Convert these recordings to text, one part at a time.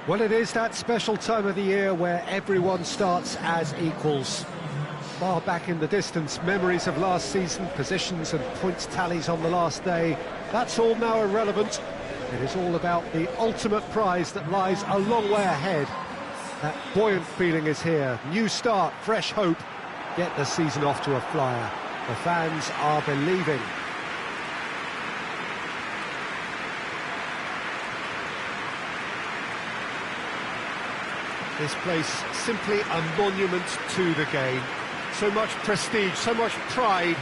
Well, it is that special time of the year where everyone starts as equals. Far back in the distance, memories of last season, positions and points tallies on the last day, that's all now irrelevant. It is all about the ultimate prize that lies a long way ahead. That buoyant feeling is here. New start, fresh hope. Get the season off to a flyer. The fans are believing. This place simply a monument to the game. So much prestige, so much pride,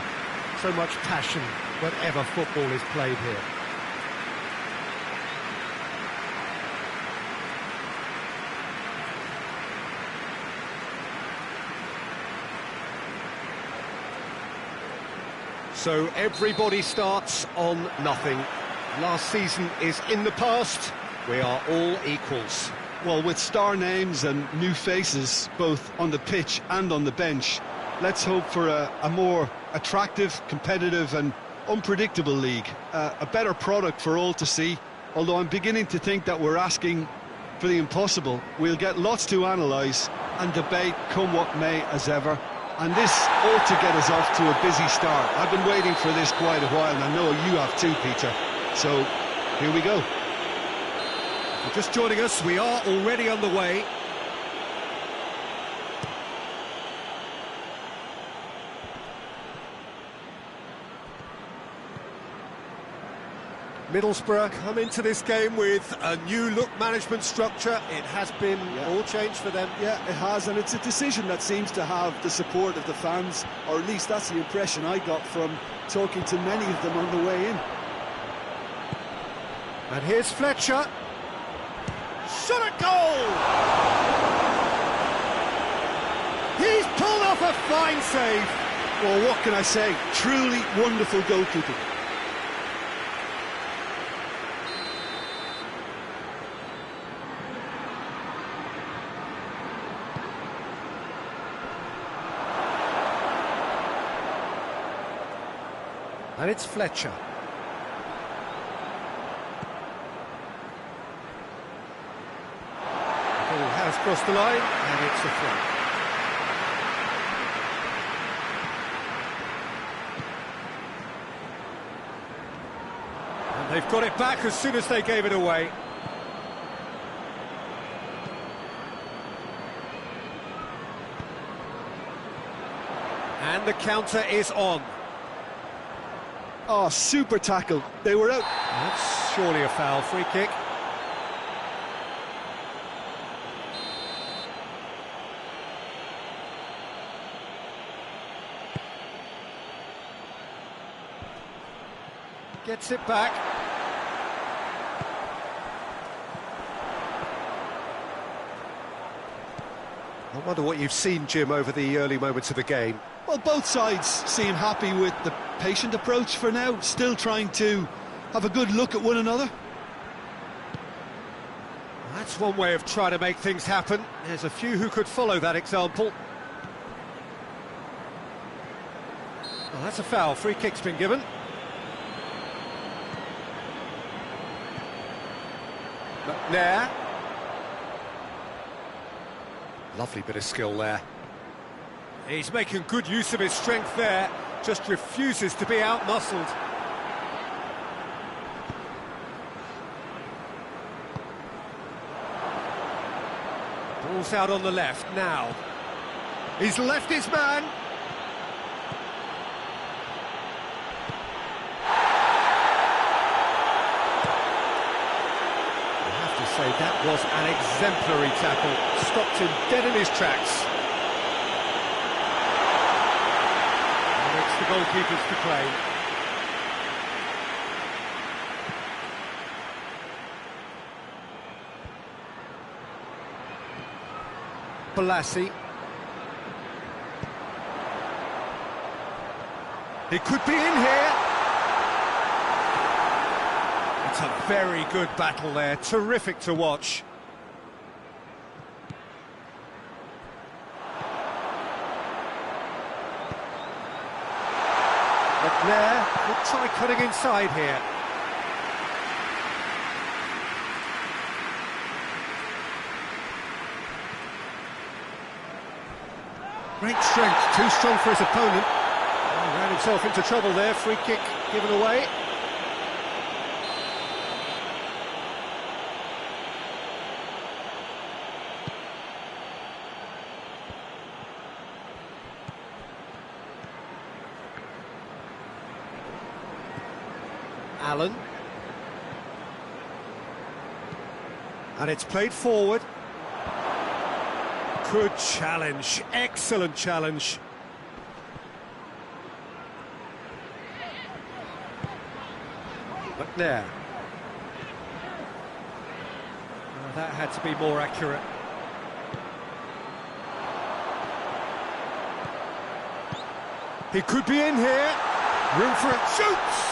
so much passion whenever football is played here. So everybody starts on nothing. Last season is in the past. We are all equals. Well, with star names and new faces, both on the pitch and on the bench, let's hope for a more attractive, competitive and unpredictable league. A better product for all to see, although I'm beginning to think that we're asking for the impossible. We'll get lots to analyse and debate, come what may, as ever. And this ought to get us off to a busy start. I've been waiting for this quite a while, and I know you have too, Peter. So, here we go. If you're just joining us, we are already on the way. Middlesbrough come into this game with a new look management structure. It has been all changed for them. Yeah, it has, and it's a decision that seems to have the support of the fans, or at least that's the impression I got from talking to many of them on the way in. And here's Fletcher. Shot at goal! He's pulled off a fine save. Well, what can I say? Truly wonderful goalkeeping. And it's Fletcher. The ball has crossed the line, and it's a throw. And they've got it back as soon as they gave it away. And the counter is on. Oh, super tackle. They were out. That's surely a foul. Free kick. Gets it back. I wonder what you've seen, Jim, over the early moments of the game. Well, both sides seem happy with the patient approach for now, still trying to have a good look at one another. That's one way of trying to make things happen. There's a few who could follow that example. Well, that's a foul. Free kick's been given. McNair. Lovely bit of skill there. He's making good use of his strength there, just refuses to be out-muscled. Ball's out on the left now. He's left his man. I have to say, that was an exemplary tackle. Stopped him dead in his tracks. The goalkeepers to play. Balassi. He could be in here. It's a very good battle there. Terrific to watch. McNair will try cutting inside here. Great strength, too strong for his opponent. He ran himself into trouble there, free kick given away. Allen. And it's played forward. Good challenge, excellent challenge. McNair. Oh, that had to be more accurate. He could be in here. Room for it. Shoots!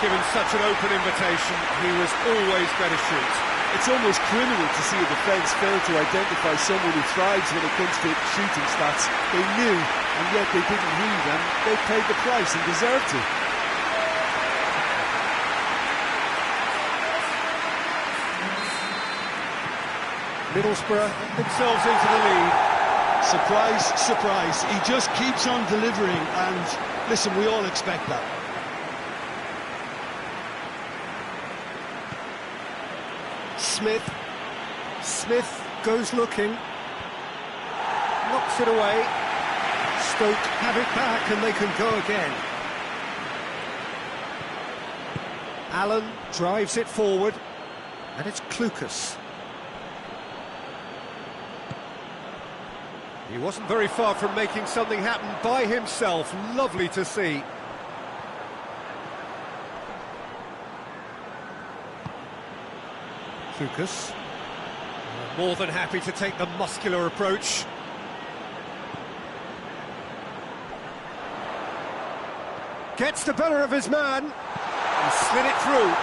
Given such an open invitation, he was always better shoot. It's almost criminal to see a defence fail to identify someone who thrives when it comes to shooting stats. They knew, and yet they didn't heed, and they paid the price and deserved to. Middlesbrough themselves into the lead. Surprise, surprise. He just keeps on delivering, and listen, we all expect that. Smith goes looking, knocks it away. Stoke have it back and they can go again. Allen drives it forward, and it's Klukas. He wasn't very far from making something happen by himself. Lovely to see. Klukas, more than happy to take the muscular approach. Gets the better of his man and slid it through.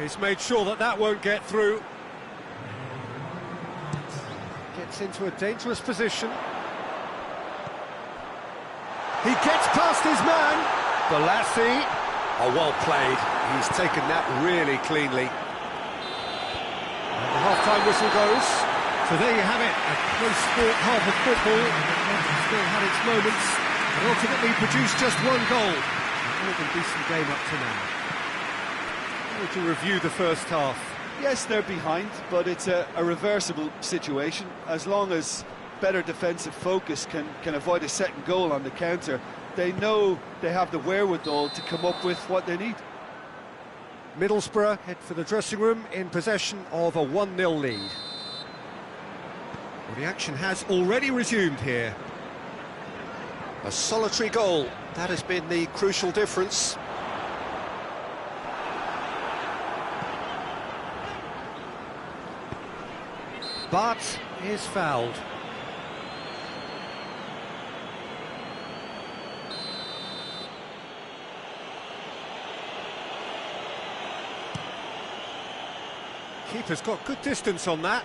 He's made sure that that won't get through. Gets into a dangerous position. He gets past his man. Balassi. Oh, well played. He's taken that really cleanly. And the half-time whistle goes. So there you have it. A close-fought half of football. Still had its moments, and ultimately produced just one goal. More than decent game up to now. To review the first half. Yes, they're behind, but it's a reversible situation. As long as better defensive focus can avoid a second goal on the counter, they know they have the wherewithal to come up with what they need. Middlesbrough head for the dressing room in possession of a 1-0 lead. Well, the action has already resumed here. A solitary goal, that has been the crucial difference. But is fouled. Keeper's got good distance on that.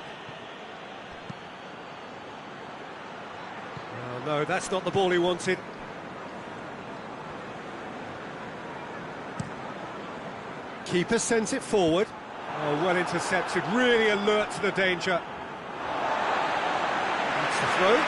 Oh no, that's not the ball he wanted. Keeper sends it forward. Oh, well intercepted, really alert to the danger. That's the throw.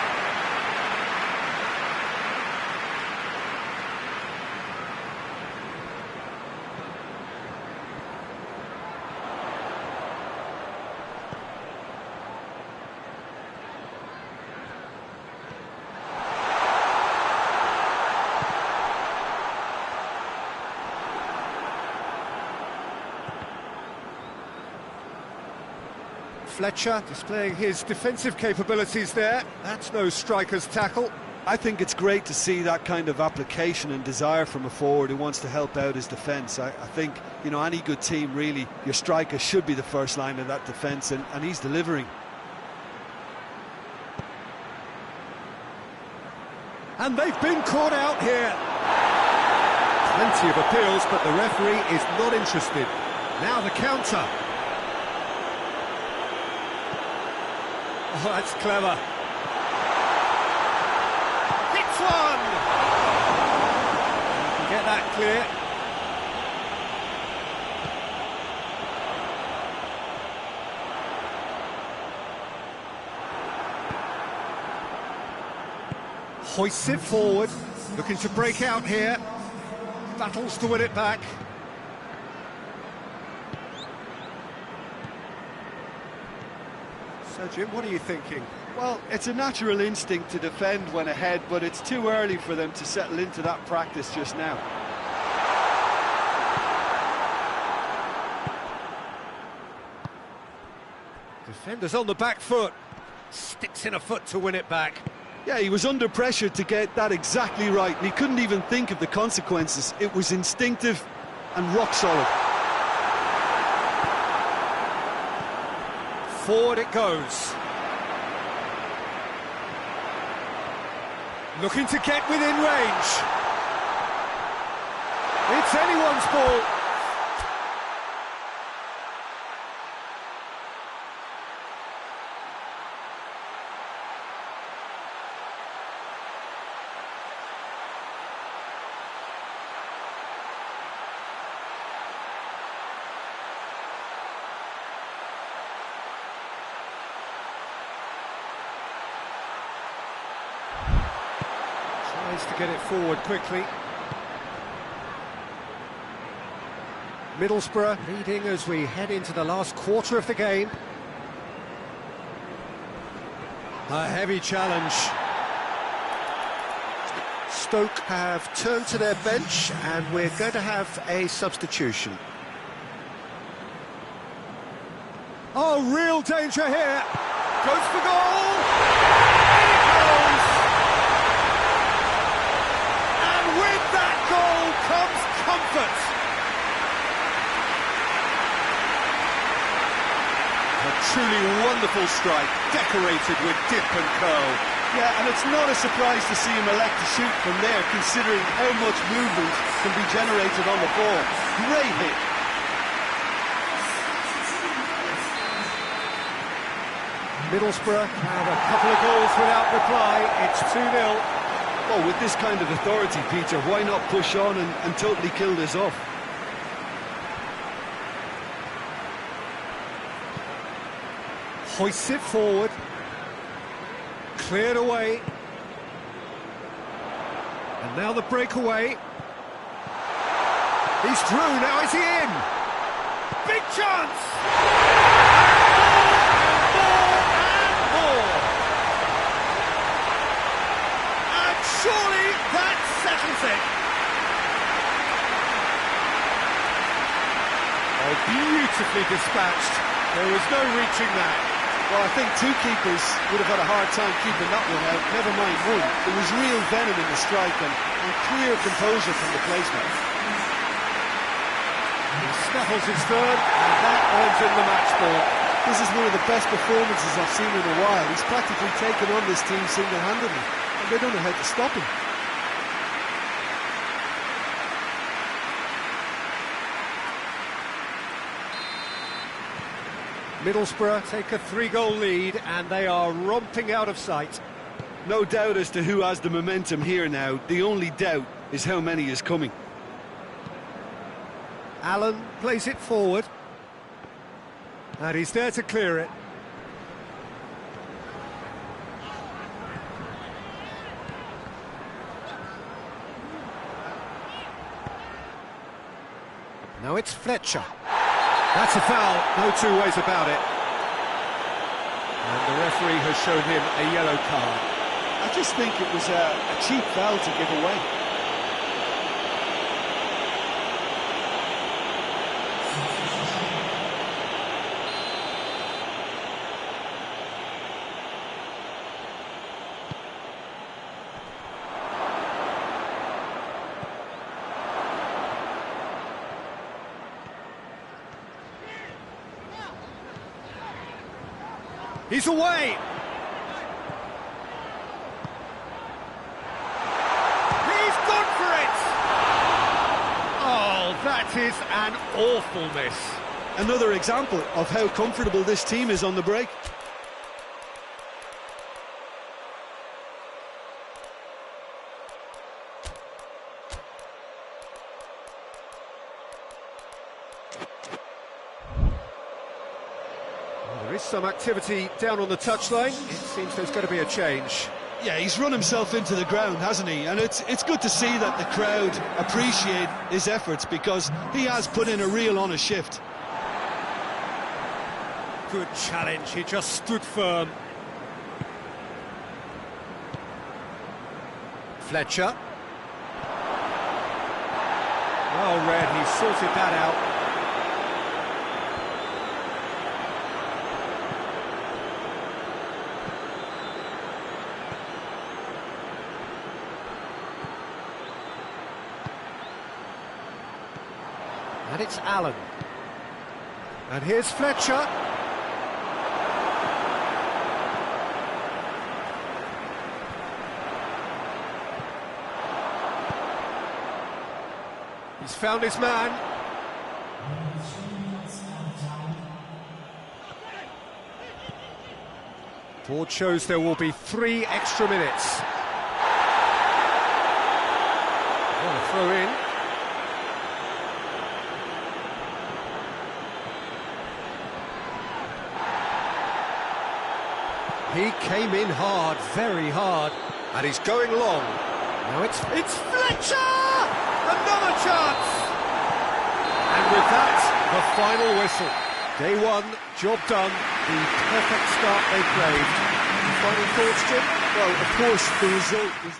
Fletcher displaying his defensive capabilities there. That's no striker's tackle. I think it's great to see that kind of application and desire from a forward who wants to help out his defence. I think, you know, any good team, really, your striker should be the first line of that defence, and he's delivering. And they've been caught out here. Plenty of appeals, but the referee is not interested. Now the counter. Oh, that's clever. one! You can get that clear. Hoists it forward, looking to break out here. Battles to win it back. So, Jim, what are you thinking? Well, it's a natural instinct to defend when ahead, but it's too early for them to settle into that practice just now. Defender's on the back foot. Sticks in a foot to win it back. Yeah, he was under pressure to get that exactly right, and he couldn't even think of the consequences. It was instinctive and rock solid. Forward it goes. Looking to get within range. It's anyone's ball. Tries to get it forward quickly. Middlesbrough leading as we head into the last quarter of the game. A heavy challenge. Stoke have turned to their bench and we're going to have a substitution. Oh, real danger here. Goes for goal. And with that goal comes comfort. A truly wonderful strike, decorated with dip and curl. Yeah, and it's not a surprise to see him elect to shoot from there, considering how much movement can be generated on the ball. Great hit. Middlesbrough have a couple of goals without reply. It's 2-0. Well, with this kind of authority, Peter, why not push on and totally kill this off? Hoists it forward. Cleared away. And now the breakaway. He's through, now is he in? Big chance! And surely that settles it. Oh, beautifully dispatched. There was no reaching that. Well, I think two keepers would have had a hard time keeping that one out, never mind one. There was real venom in the strike and clear composure from the placement. He snaffles his third, and that earns him the match ball. This is one of the best performances I've seen in a while. He's practically taken on this team single-handedly, and they don't know how to stop him. Middlesbrough take a 3-goal lead and they are romping out of sight. No doubt as to who has the momentum here now. The only doubt is how many is coming. Allen plays it forward. And he's there to clear it. Now it's Fletcher. That's a foul, no two ways about it. And the referee has shown him a yellow card. I just think it was a cheap foul to give away. He's away! He's gone for it! Oh, that is an awful miss. Another example of how comfortable this team is on the break. is some activity down on the touchline. It seems there's going to be a change. Yeah, he's run himself into the ground, hasn't he? And it's good to see that the crowd appreciate his efforts, because he has put in a real honest shift. Good challenge, he just stood firm. Fletcher. Well read, he sorted that out. And it's Allen. And here's Fletcher. He's found his man. Board shows there will be 3 extra minutes. What a throw in. He came in hard, very hard, and he's going long. Now it's Fletcher! Another chance! And with that, the final whistle. Day 1, job done, the perfect start they craved. Final thoughts, Jim? Well, of course, the result is...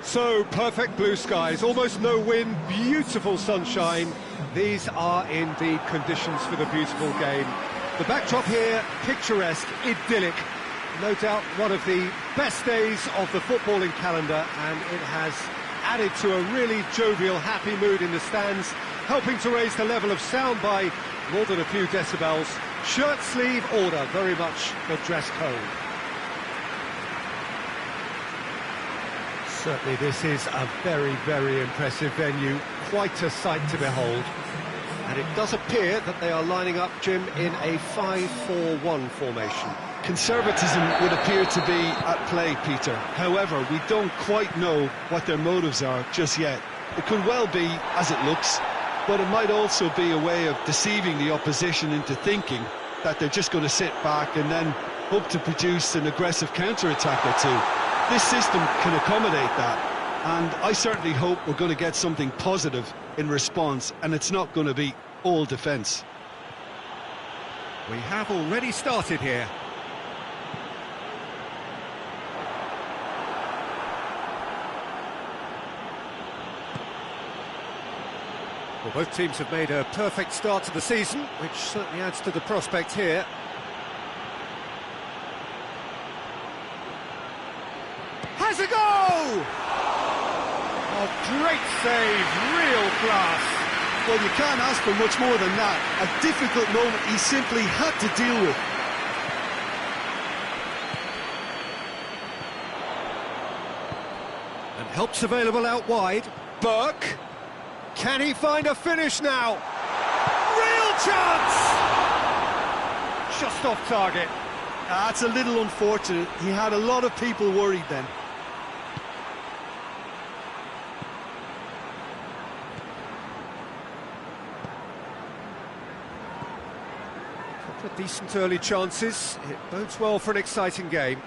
So, perfect blue skies, almost no wind, beautiful sunshine. These are indeed conditions for the beautiful game. The backdrop here, picturesque, idyllic. No doubt one of the best days of the footballing calendar, and it has added to a really jovial, happy mood in the stands, helping to raise the level of sound by more than a few decibels. Shirt sleeve order, very much the dress code. Certainly this is a very, very impressive venue, quite a sight to behold. And it does appear that they are lining up, Jim, in a 5-4-1 formation. Conservatism would appear to be at play, Peter. However, we don't quite know what their motives are just yet. It could well be as it looks, but it might also be a way of deceiving the opposition into thinking that they're just going to sit back and then hope to produce an aggressive counter-attack or two. This system can accommodate that, and I certainly hope we're going to get something positive in response, and it's not going to be all defence. We have already started here. Well, both teams have made a perfect start to the season, which certainly adds to the prospect here. Has a go! A great save, real class. Well, you can't ask for much more than that. A difficult moment he simply had to deal with. And help's available out wide. Burke. Can he find a finish now? Real chance! Just off target. That's a little unfortunate. He had a lot of people worried then. Couple of decent early chances. It bodes well for an exciting game.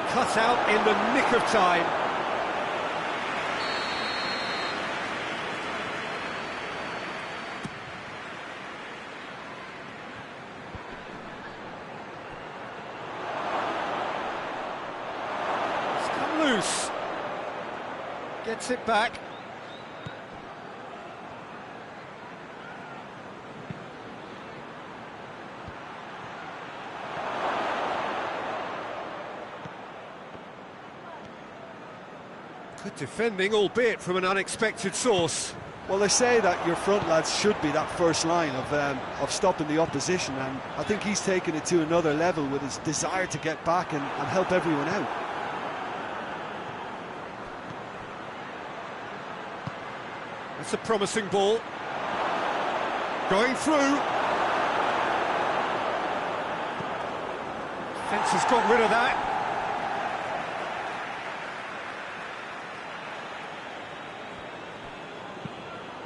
Cut out in the nick of time. Loose. Gets it back. Good defending, albeit from an unexpected source. Well, they say that your front lads should be that first line of stopping the opposition, and I think he's taken it to another level with his desire to get back and help everyone out. It's a promising ball. Going through. Fence has got rid of that.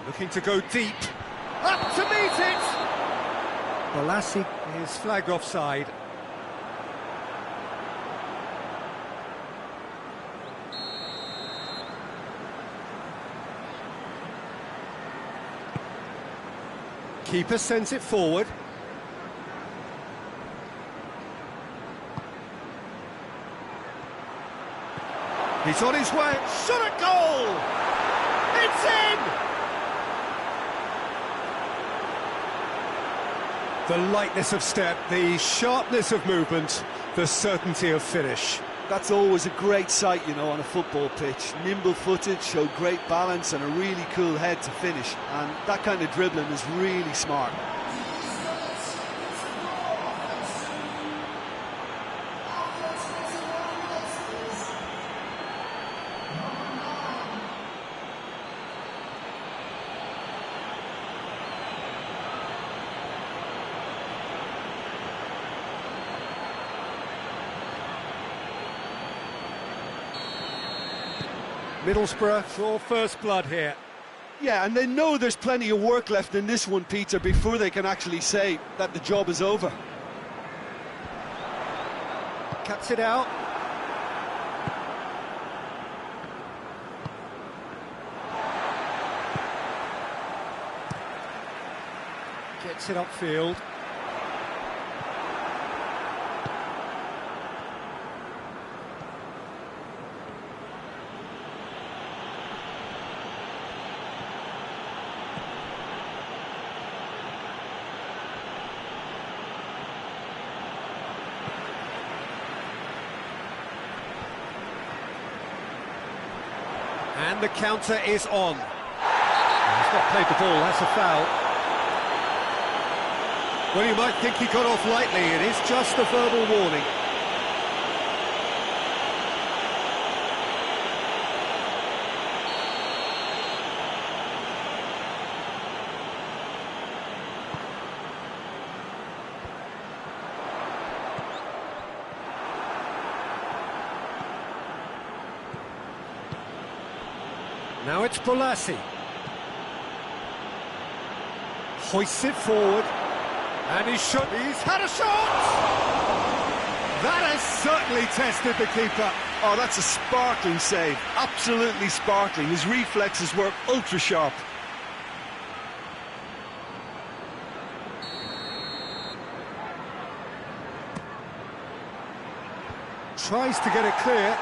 Looking to go deep. Up to meet it! Balassi is flagged offside. Keeper sends it forward. He's on his way. Shot at goal! It's in! The lightness of step, the sharpness of movement, the certainty of finish. That's always a great sight, you know, on a football pitch. Nimble-footed, showed great balance and a really cool head to finish. And that kind of dribbling is really smart. Middlesbrough for first blood here. Yeah, and they know there's plenty of work left in this one, Peter, before they can actually say that the job is over. Cuts it out. Gets it upfield. And the counter is on. He's not played the ball, that's a foul. Well, you might think he got off lightly, it is just a verbal warning. Now it's Bolasie. Hoists it forward. And he's had a shot! That has certainly tested the keeper. Oh, that's a sparkling save. Absolutely sparkling. His reflexes were ultra sharp. Tries to get it clear.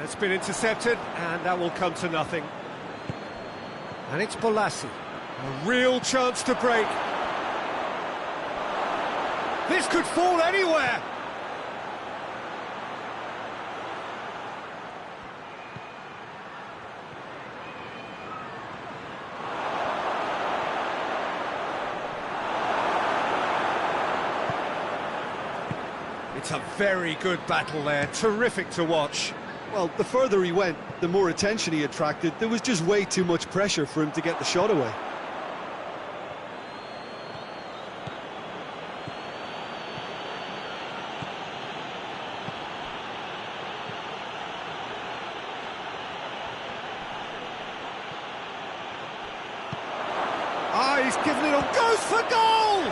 It's been intercepted, and that will come to nothing. And it's Bolasie. A real chance to break. This could fall anywhere. It's a very good battle there. Terrific to watch. Well, the further he went, the more attention he attracted. There was just way too much pressure for him to get the shot away. He's given it on, goes for goal!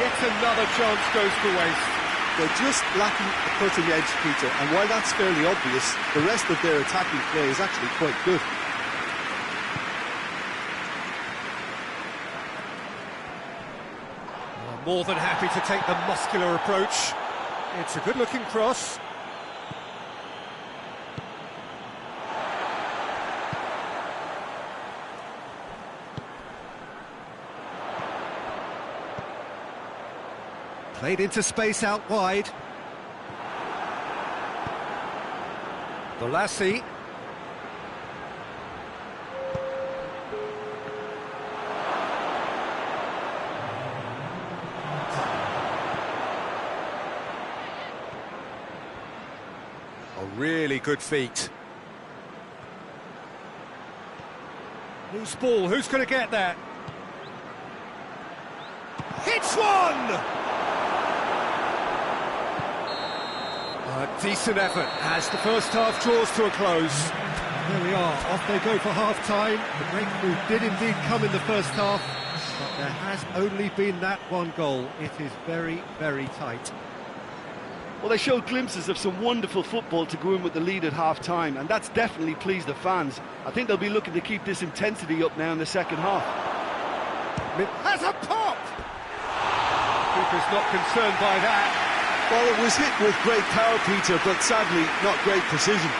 Yet another chance goes to waste. They're just lacking a cutting edge, Peter, and while that's fairly obvious, the rest of their attacking play is actually quite good. More than happy to take the muscular approach. It's a good-looking cross. Played into space out wide. Bolasie. A really good feat. Loose ball, who's going to get that? Hits one! A decent effort as the first half draws to a close. There we are, off they go for half-time. The breakthrough did indeed come in the first half, but there has only been that one goal. It is very, very tight. Well, they showed glimpses of some wonderful football to go in with the lead at half-time, and that's definitely pleased the fans. I think they'll be looking to keep this intensity up now in the second half. It has a pop! Keeper's not concerned by that. Well, it was hit with great power, Peter, but sadly not great precision.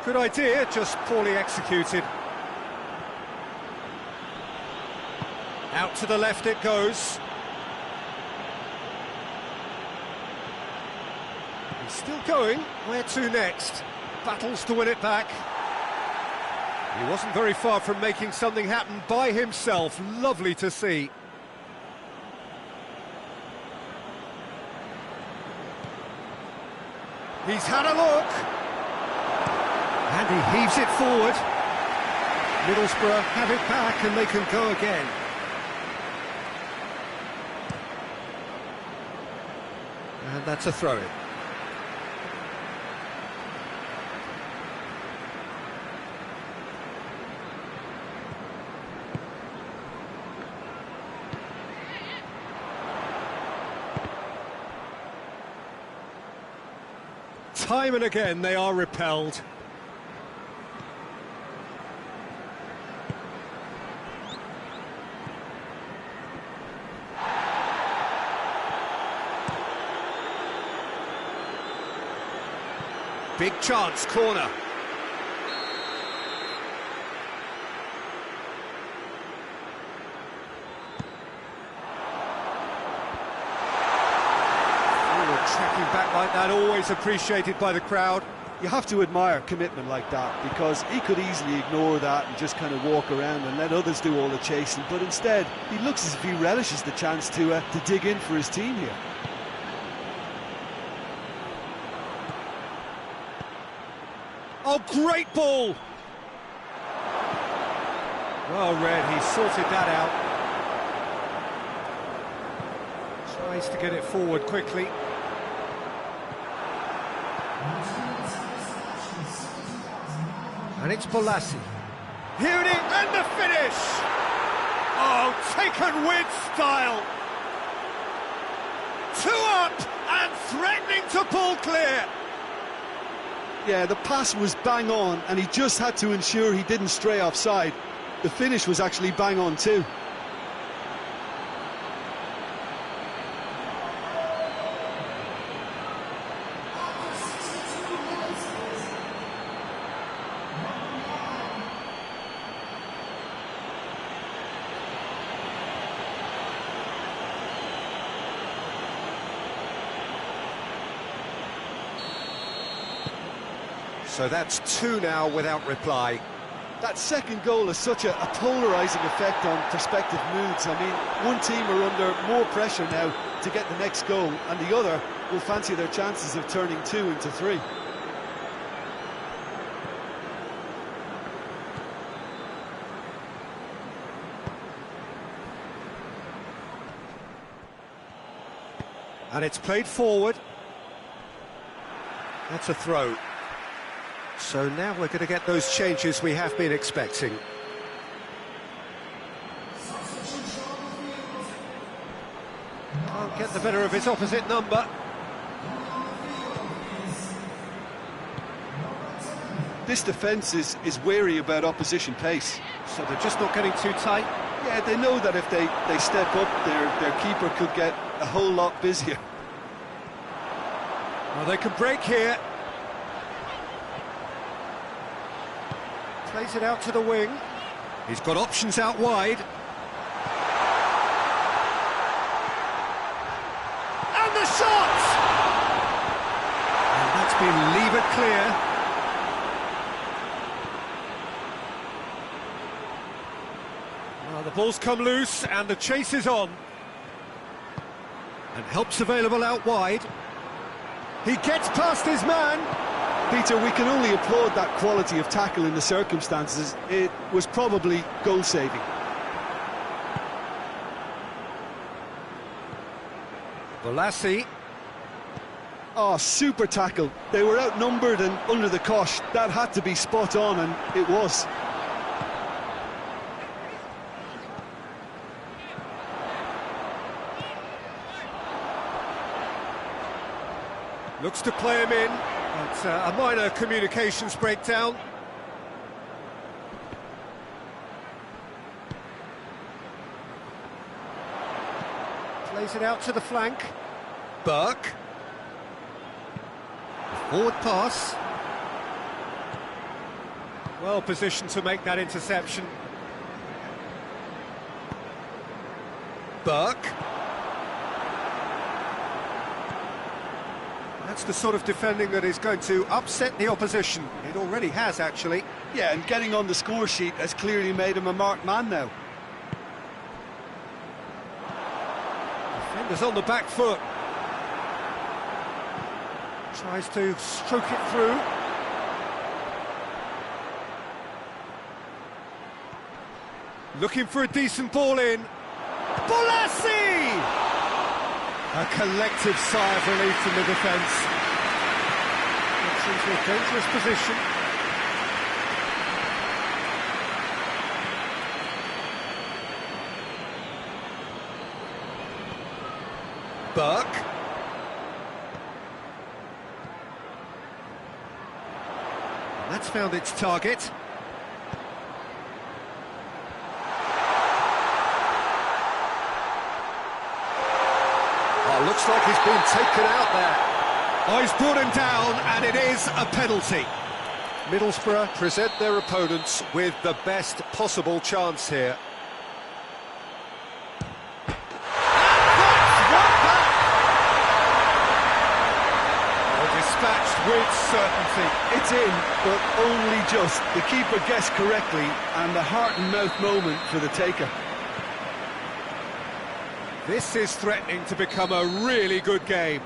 Good idea, just poorly executed. Out to the left it goes. He's still going. Where to next? Battles to win it back. He wasn't very far from making something happen by himself. Lovely to see. He's had a look. And he heaves it forward. Middlesbrough have it back and they can go again. And that's a throw-in. Time and again they are repelled. Big chance, corner. Tracking back like that, always appreciated by the crowd. You have to admire commitment like that, because he could easily ignore that and just kind of walk around and let others do all the chasing, but instead he looks as if he relishes the chance to dig in for his team here. Oh, great ball! Well read, he sorted that out. Tries to get it forward quickly. And it's Bolassi. Here it is, and the finish! Oh, taken with style! 2 up, and threatening to pull clear! Yeah, the pass was bang on, and he just had to ensure he didn't stray offside. The finish was actually bang on too. So that's 2 now without reply. That second goal has such a polarising effect on prospective moods. I mean, one team are under more pressure now to get the next goal, and the other will fancy their chances of turning 2 into 3. And it's played forward. That's a throw. So now we're going to get those changes we have been expecting. Can't get the better of his opposite number. This defence is wary about opposition pace. So they're just not getting too tight? Yeah, they know that if they step up, their keeper could get a whole lot busier. Well, they can break here. Plays it out to the wing. He's got options out wide. And the shot! And that's been levered clear. Well, the ball's come loose and the chase is on. And help's available out wide. He gets past his man. Peter, we can only applaud that quality of tackle in the circumstances. It was probably goal-saving. Bolassi. Oh, super tackle. They were outnumbered and under the cosh. That had to be spot on, and it was. Looks to play him in. It's a minor communications breakdown. Plays it out to the flank. Burke. Forward pass. Well positioned to make that interception. Burke. That's the sort of defending that is going to upset the opposition. It already has, actually. Yeah, and getting on the score sheet has clearly made him a marked man now. Defender's on the back foot. Tries to stroke it through. Looking for a decent ball in. Bolassi! A collective sigh of relief from the defence. Gets into a dangerous position. Burke. And that's found its target. Looks like he's been taken out there. Oh, he's brought him down, and it is a penalty. Middlesbrough present their opponents with the best possible chance here. Dispatched with certainty. It's in, but only just. The keeper guessed correctly, and the heart-and-mouth moment for the taker. This is threatening to become a really good game.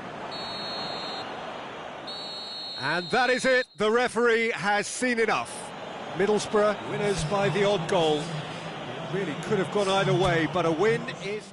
And that is it. The referee has seen enough. Middlesbrough winners by the odd goal. It really could have gone either way, but a win is...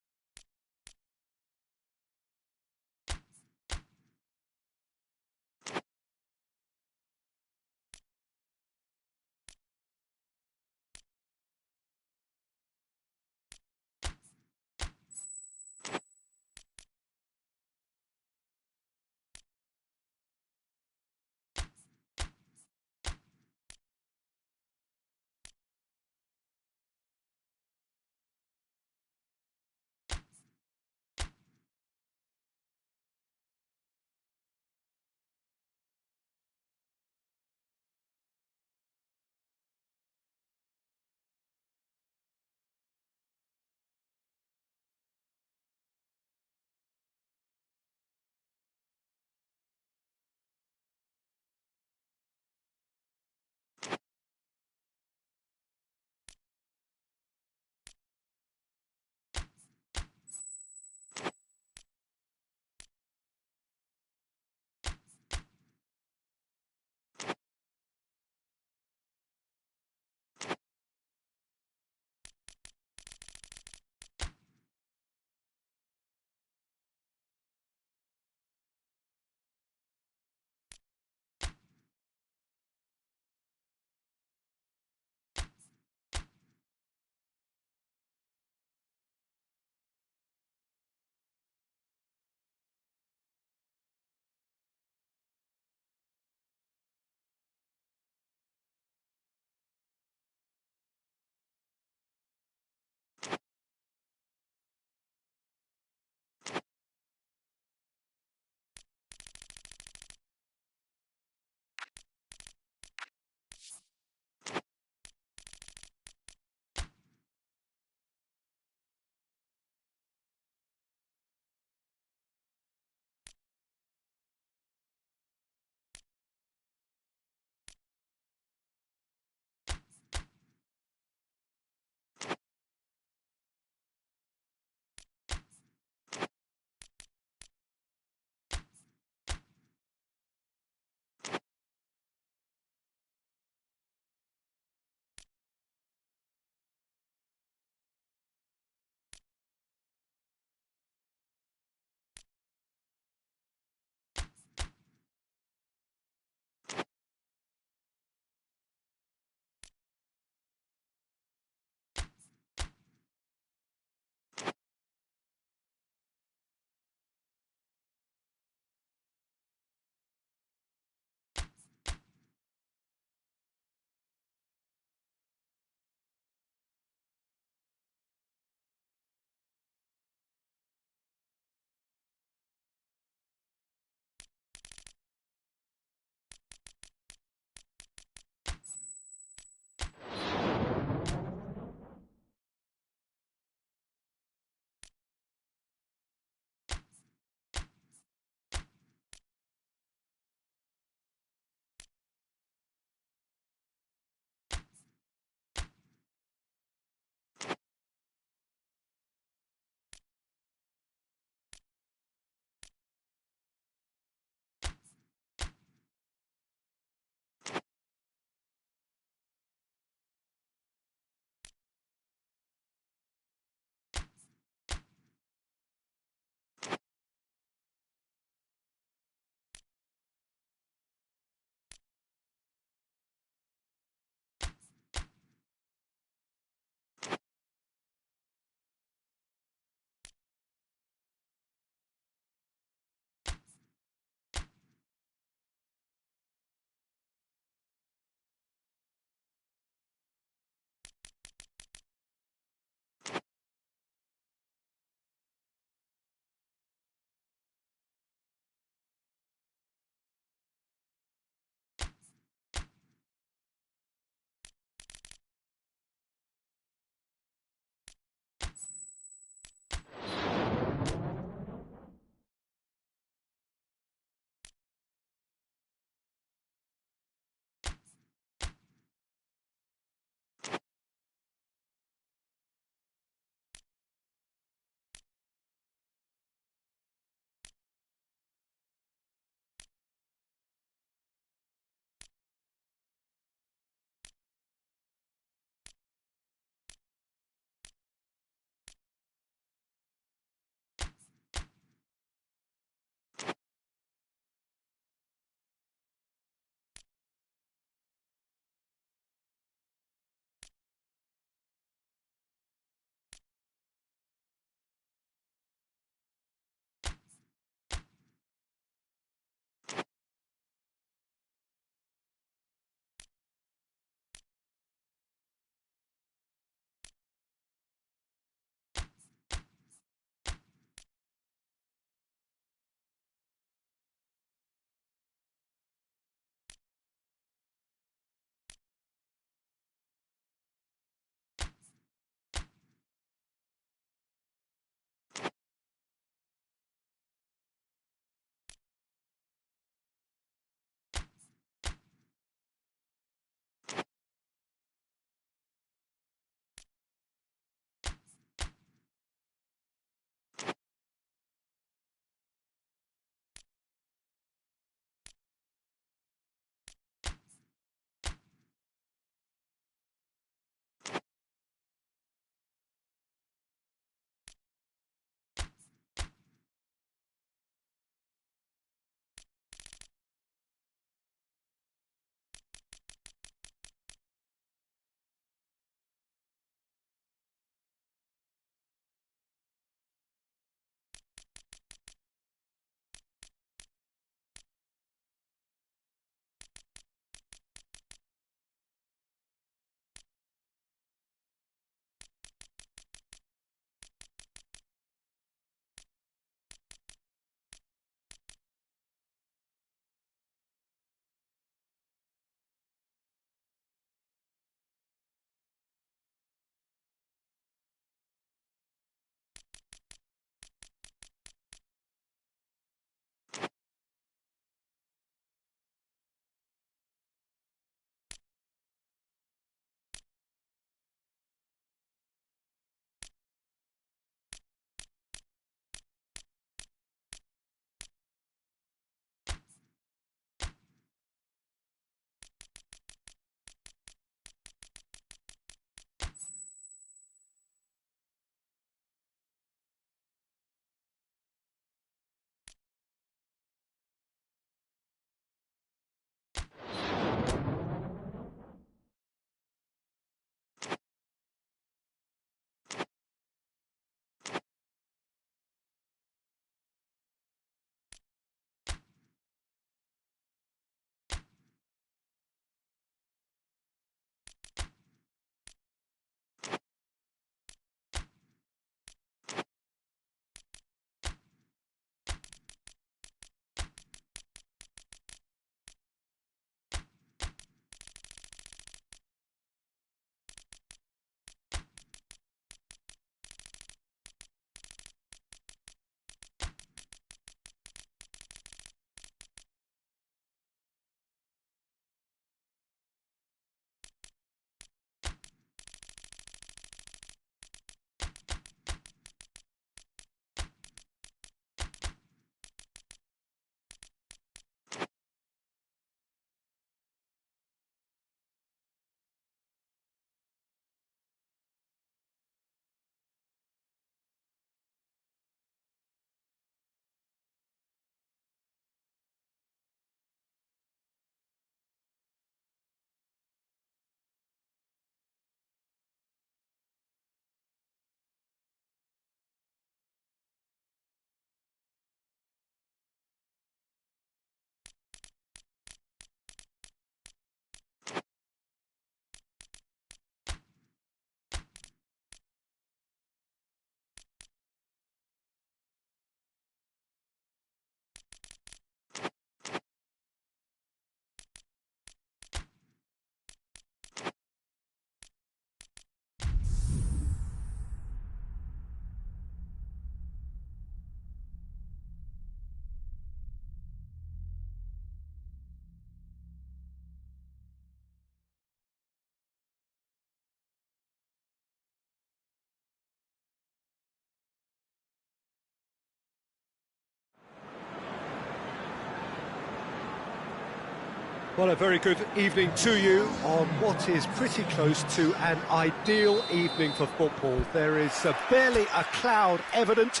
Well, a very good evening to you on what is pretty close to an ideal evening for football. There is barely a cloud evident.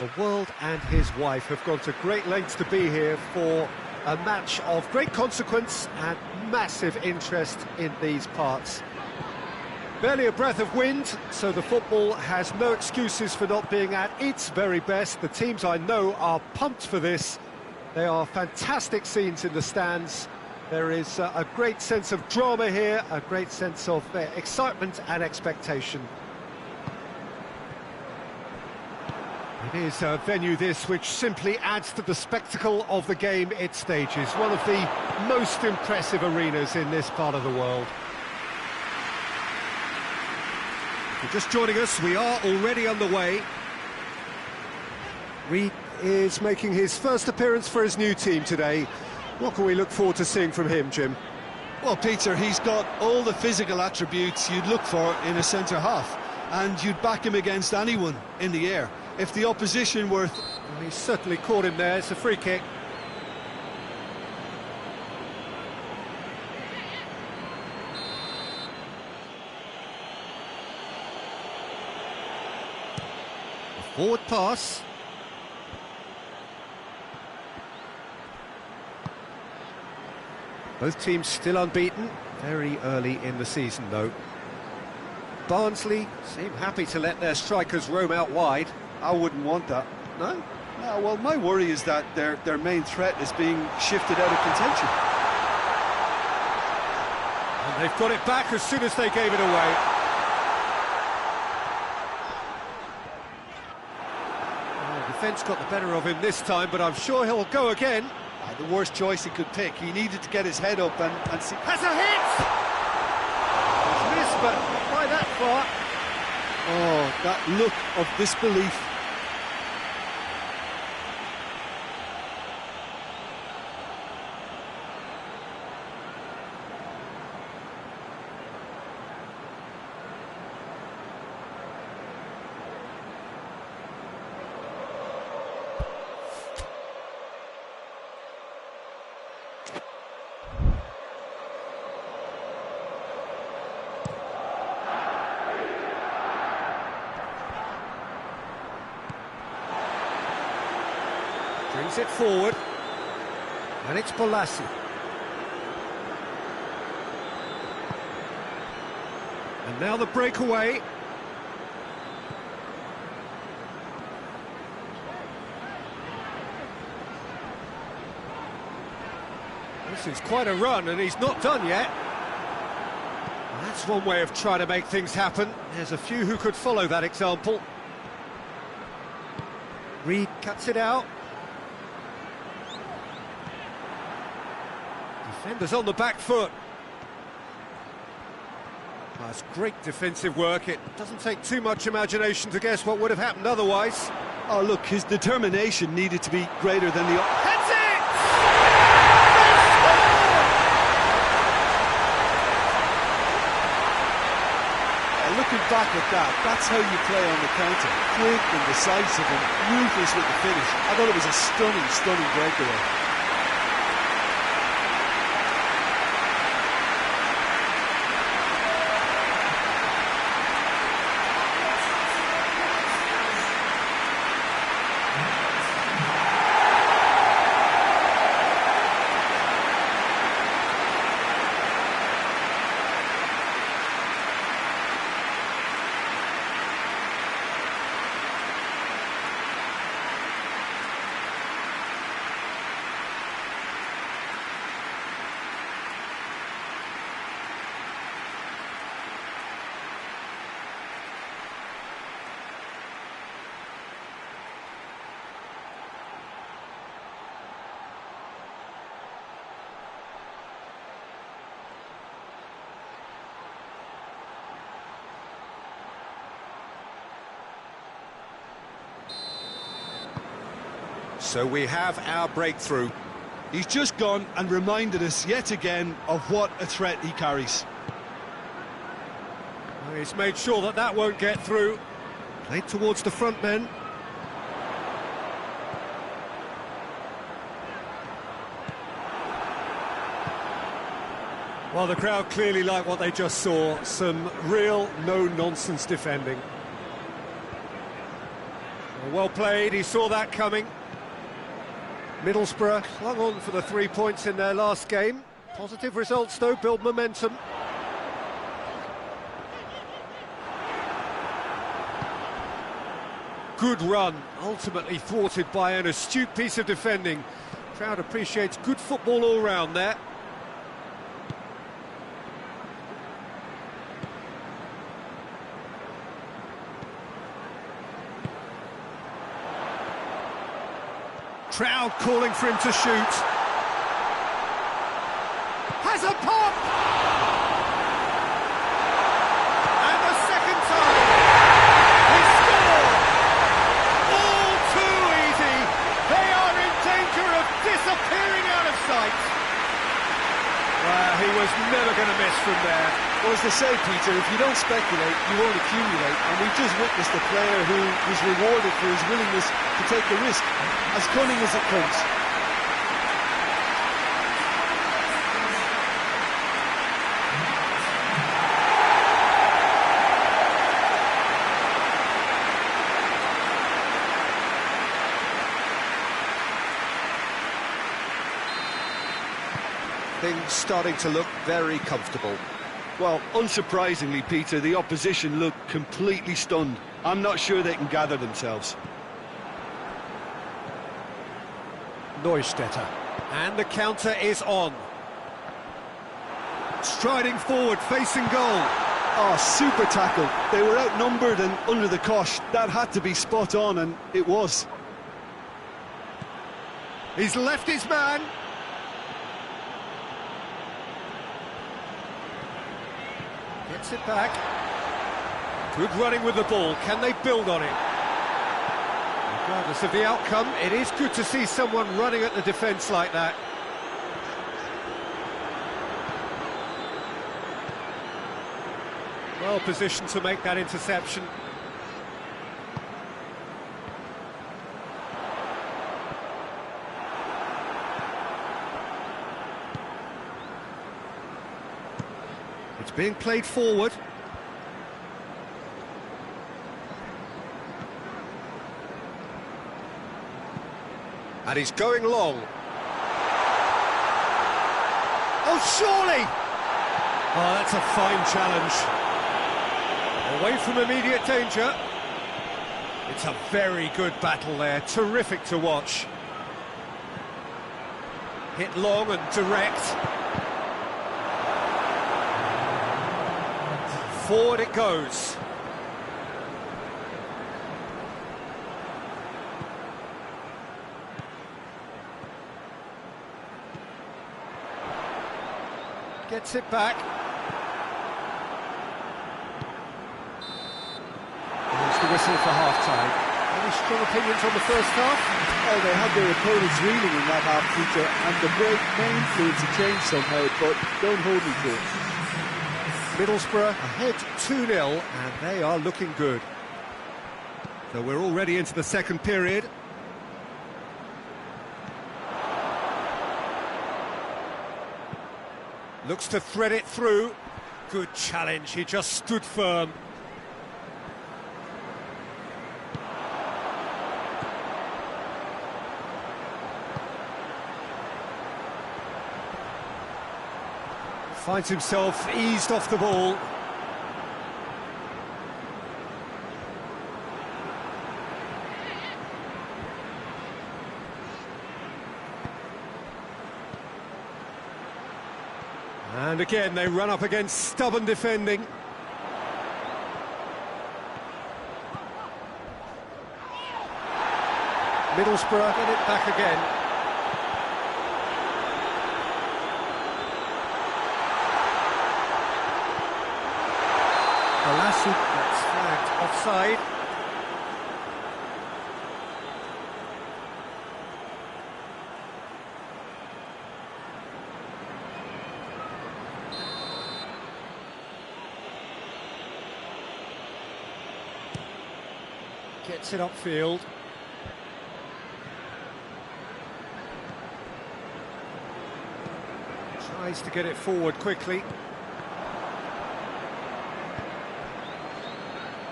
The world and his wife have gone to great lengths to be here for a match of great consequence and massive interest in these parts. Barely a breath of wind, so the football has no excuses for not being at its very best. The teams I know are pumped for this. They are fantastic scenes in the stands. There is a great sense of drama here, a great sense of excitement and expectation. It is a venue this which simply adds to the spectacle of the game it stages. One of the most impressive arenas in this part of the world. If you're just joining us, we are already underway. Reed is making his first appearance for his new team today. What can we look forward to seeing from him, Jim? Well, Peter, he's got all the physical attributes you'd look for in a centre-half, and you'd back him against anyone in the air. If the opposition were... Well, he's certainly caught him there. It's a free kick. A forward pass. Both teams still unbeaten, very early in the season though. Barnsley seem happy to let their strikers roam out wide. I wouldn't want that. No? No, well, my worry is that their main threat is being shifted out of contention. And they've got it back as soon as they gave it away. Well, the defence got the better of him this time, but I'm sure he'll go again. The worst choice he could pick. He needed to get his head up and see... Has a hit! It's missed, but not by that far. Oh, that look of disbelief. Brings it forward, and it's Bolassi. And now the breakaway. This is quite a run, and he's not done yet. That's one way of trying to make things happen. There's a few who could follow that example. Reed cuts it out. Defenders on the back foot. Well, that's great defensive work. It doesn't take too much imagination to guess what would have happened otherwise. Oh, look, his determination needed to be greater than the... That's it! Looking back at that, that's how you play on the counter. Quick and decisive and ruthless with the finish. I thought it was a stunning, stunning breakaway. So we have our breakthrough. He's just gone and reminded us yet again of what a threat he carries. Well, he's made sure that that won't get through. Played towards the front men. Well, the crowd clearly like what they just saw. Some real no-nonsense defending. Well played, he saw that coming. Middlesbrough clung on for the 3 points in their last game. Positive results, though, build momentum. Good run, ultimately thwarted by an astute piece of defending. Crowd appreciates good football all round there. Crowd calling for him to shoot. Has a pop! And the second time! He scored! All too easy! They are in danger of disappearing out of sight! Well, he was never going to miss from there. Well, as they say, Peter, if you don't speculate, you won't accumulate. And we've just witnessed a player who was rewarded for his willingness to take the risk, as cunning as it comes. Things starting to look very comfortable. Well, unsurprisingly, Peter, the opposition look completely stunned. I'm not sure they can gather themselves. Neustädter, and the counter is on. Striding forward, facing goal. Oh, super tackle. They were outnumbered and under the cosh. That had to be spot on, and it was. He's left his man. Gets it back. Good running with the ball. Can they build on it? Regardless of the outcome, it is good to see someone running at the defence like that. Well positioned to make that interception. It's being played forward. And he's going long. Oh, surely! Oh, that's a fine challenge. Away from immediate danger. It's a very good battle there. Terrific to watch. Hit long and direct. Forward it goes. Gets it back. There's the whistle for half-time. Any strong opinions on the first half? Oh, they had their opponents reeling in that half, Peter, and the break may influence a change somehow, but don't hold me to it. Middlesbrough ahead 2-0, and they are looking good. So we're already into the second period. Looks to thread it through. Good challenge, he just stood firm. Finds himself eased off the ball. And again, they run up against stubborn defending. Middlesbrough get it back again. That's flagged offside. Gets it upfield. Tries to get it forward quickly.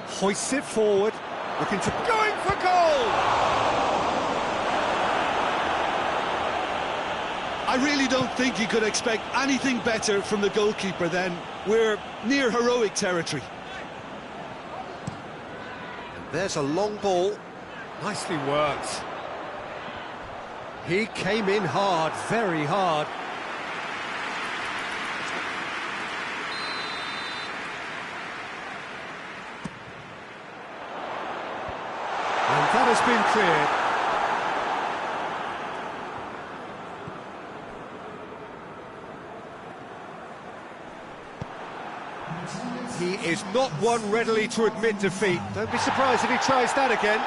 Hoists it forward, looking to... going for goal! I really don't think you could expect anything better from the goalkeeper then. We're near heroic territory. And there's a long ball. Nicely worked. He came in hard, very hard. And that has been cleared. He is not one readily to admit defeat. Don't be surprised if he tries that again.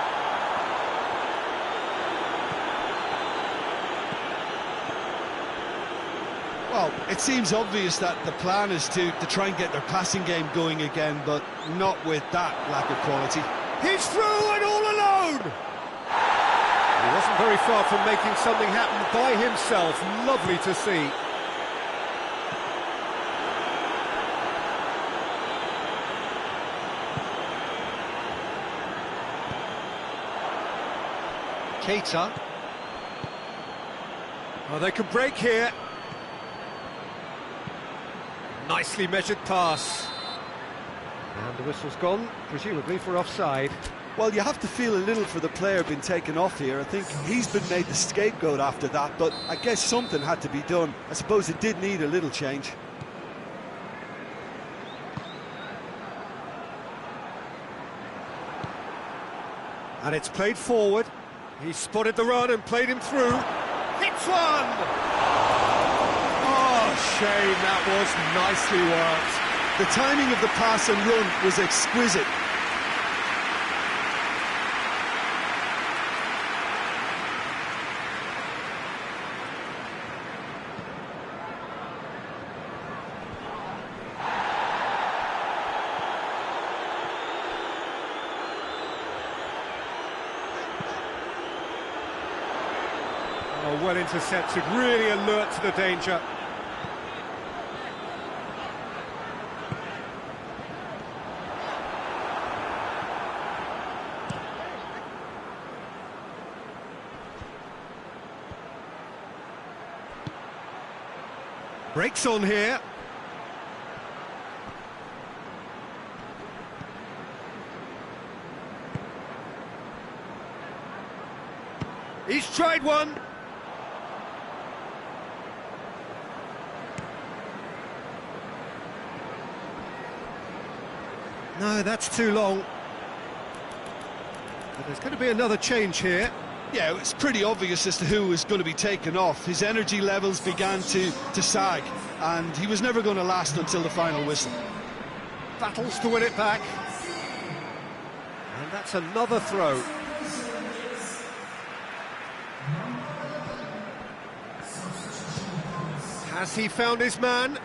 Well, it seems obvious that the plan is to try and get their passing game going again, but not with that lack of quality. He's through and all alone! He wasn't very far from making something happen by himself. Lovely to see. Keita. Oh, they could break here. Nicely measured pass. And the whistle's gone, presumably for offside. Well, you have to feel a little for the player being taken off here. I think he's been made the scapegoat after that, but I guess something had to be done. I suppose it did need a little change. And it's played forward. He spotted the run and played him through. Hits one! Oh, shame, that was nicely worked. The timing of the pass and run was exquisite. Oh, well intercepted, really alert to the danger. Breaks on here. He's tried one. No, that's too long. But there's going to be another change here. Yeah, it's pretty obvious as to who was going to be taken off. His energy levels began to sag, and he was never going to last until the final whistle. Battles to win it back. And that's another throw. Has he found his man?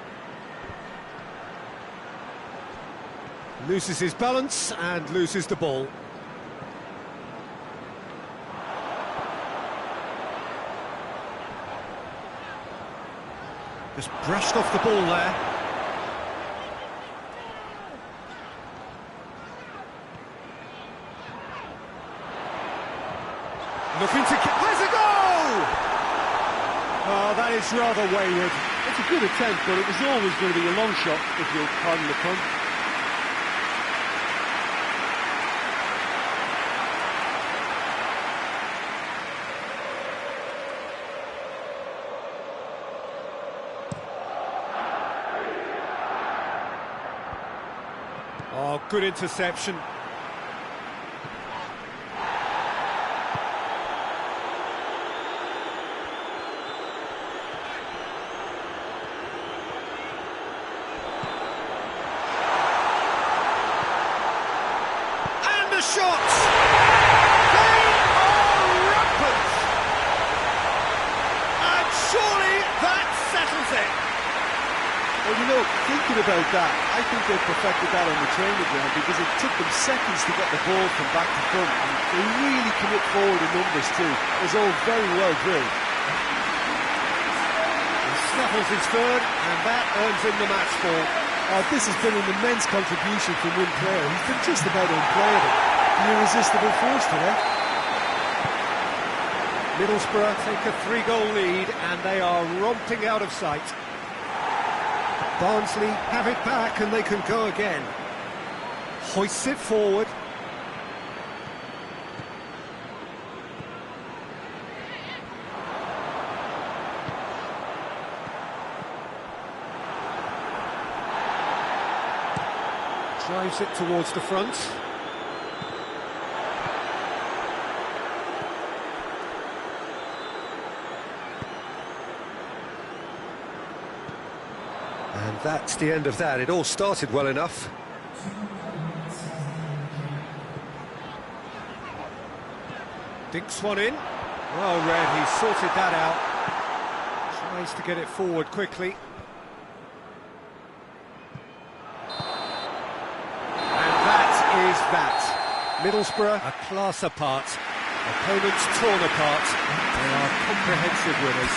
Loses his balance and loses the ball. Just brushed off the ball there. Looking to... has a goal! Oh, that is rather wayward. It's a good attempt, but it was always going to be a long shot, if you'll pardon the pun. Oh, good interception. And the shots! They are rampant! And surely that settles it! Well, you know, thinking about that, I think they perfected that on the training ground because it took them seconds to get the ball from back to front, and they really commit forward in numbers too. It was all very well drilled. He's Snaffles his third, and that earns him the match ball. This has been an immense contribution from one player. He's been just about unplayable. The irresistible force today. Middlesbrough take a 3-goal lead, and they are romping out of sight. Barnsley have it back, and they can go again. Hoists it forward. Drives it towards the front. And that's the end of that. It all started well enough. Dinks one in. Well read, he's sorted that out. Tries to get it forward quickly. Is that. Middlesbrough a class apart, opponents torn apart, they are comprehensive winners.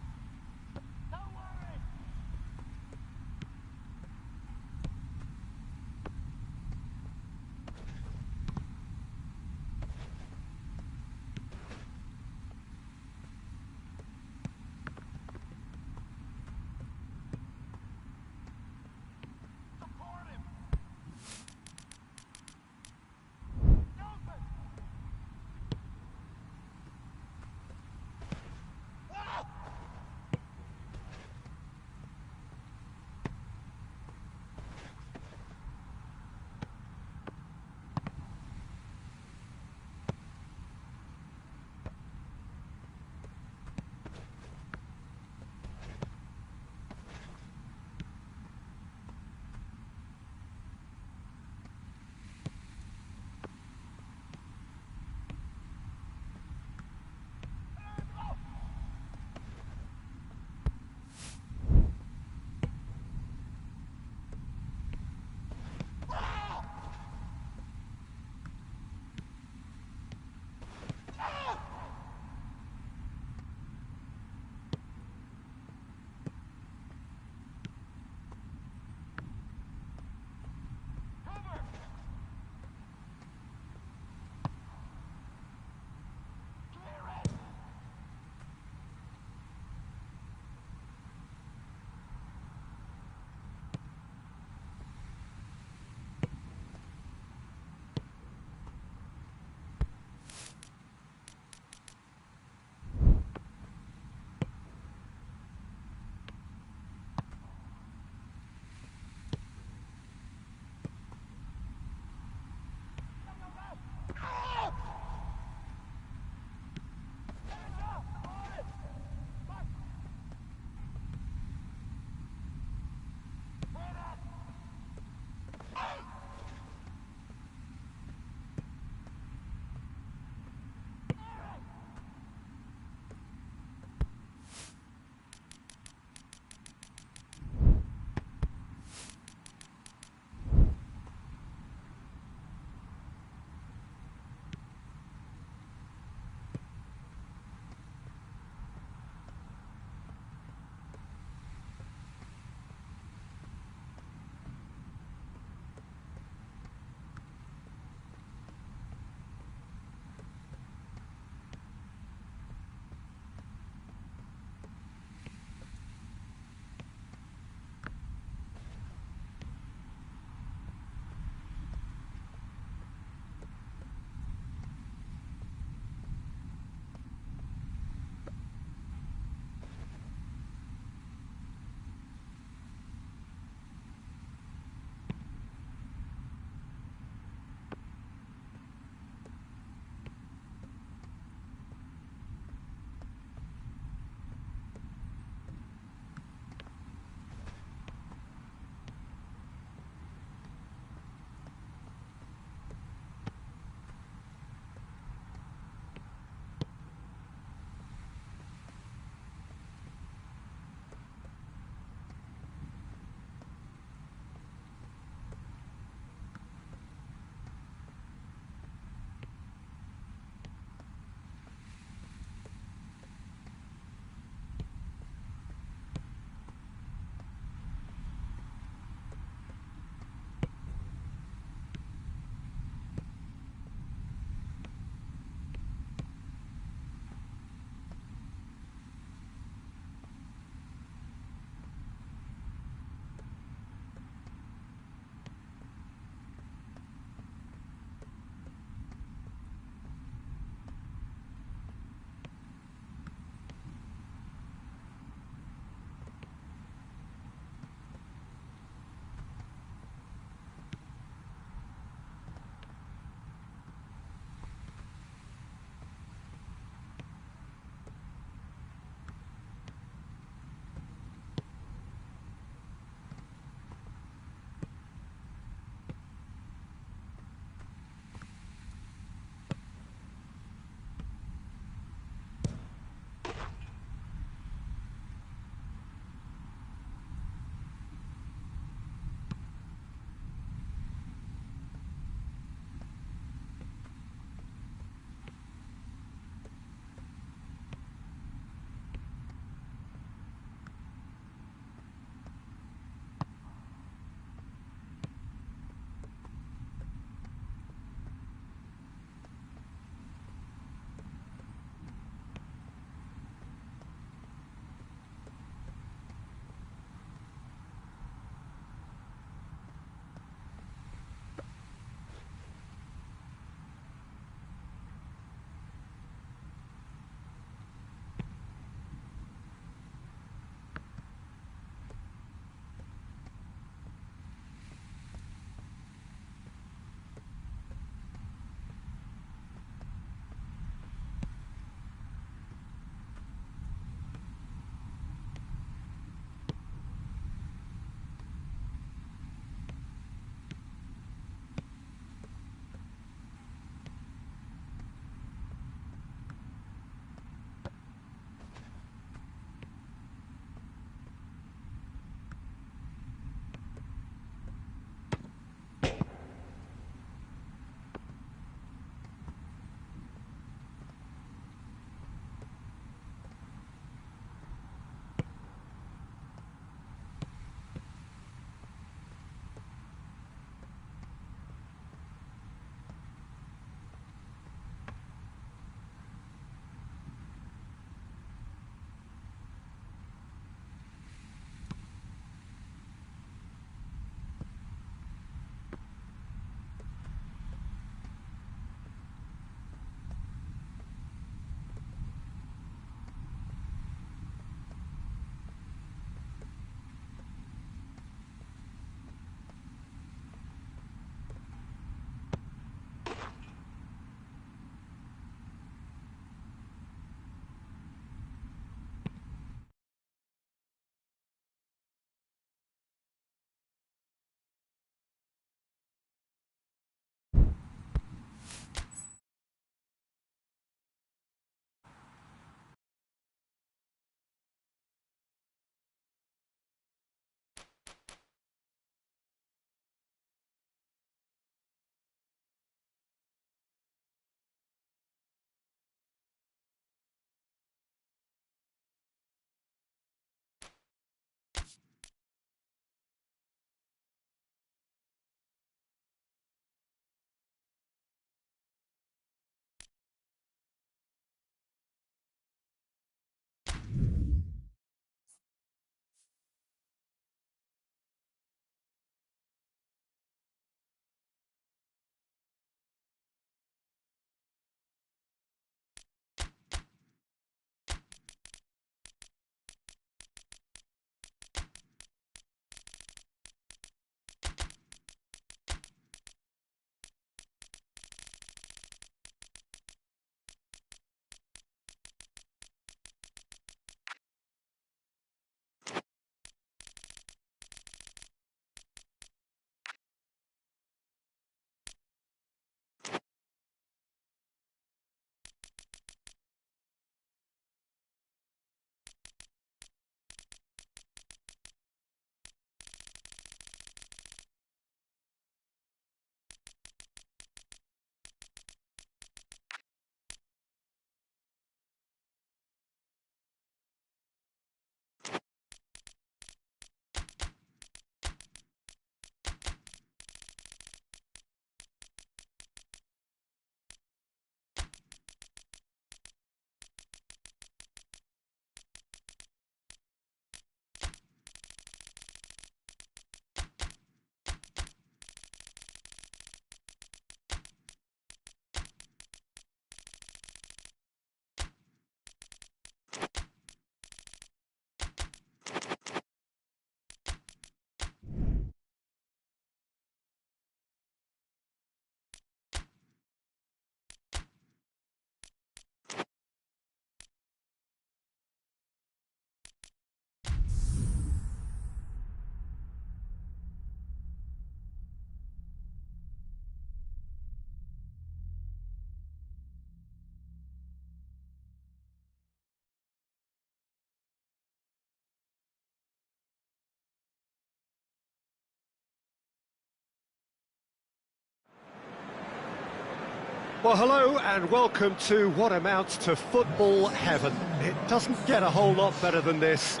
Well, hello and welcome to what amounts to football heaven. It doesn't get a whole lot better than this.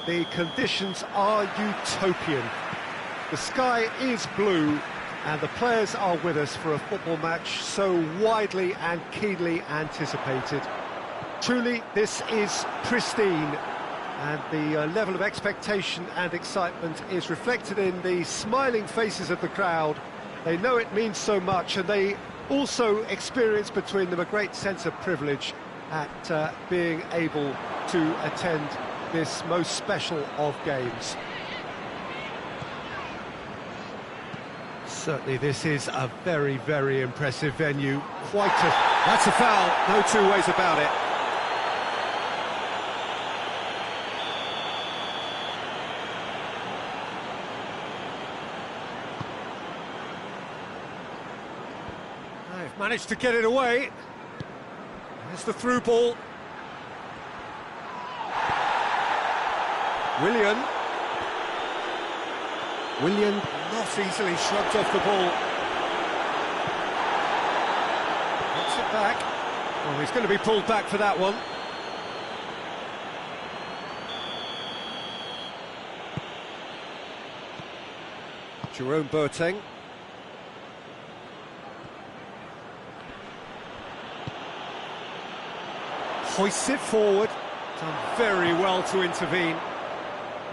The conditions are utopian. The sky is blue and the players are with us for a football match so widely and keenly anticipated. Truly, this is pristine, and the level of expectation and excitement is reflected in the smiling faces of the crowd. They know it means so much, and they also experience between them a great sense of privilege at being able to attend this most special of games. Certainly this is a very, very impressive venue. That's a foul, no two ways about it. They've managed to get it away. There's the through ball. Willian not easily shrugged off the ball. Gets it back. Oh, he's going to be pulled back for that one. Jerome Boateng. Hoists it forward. Done very well to intervene.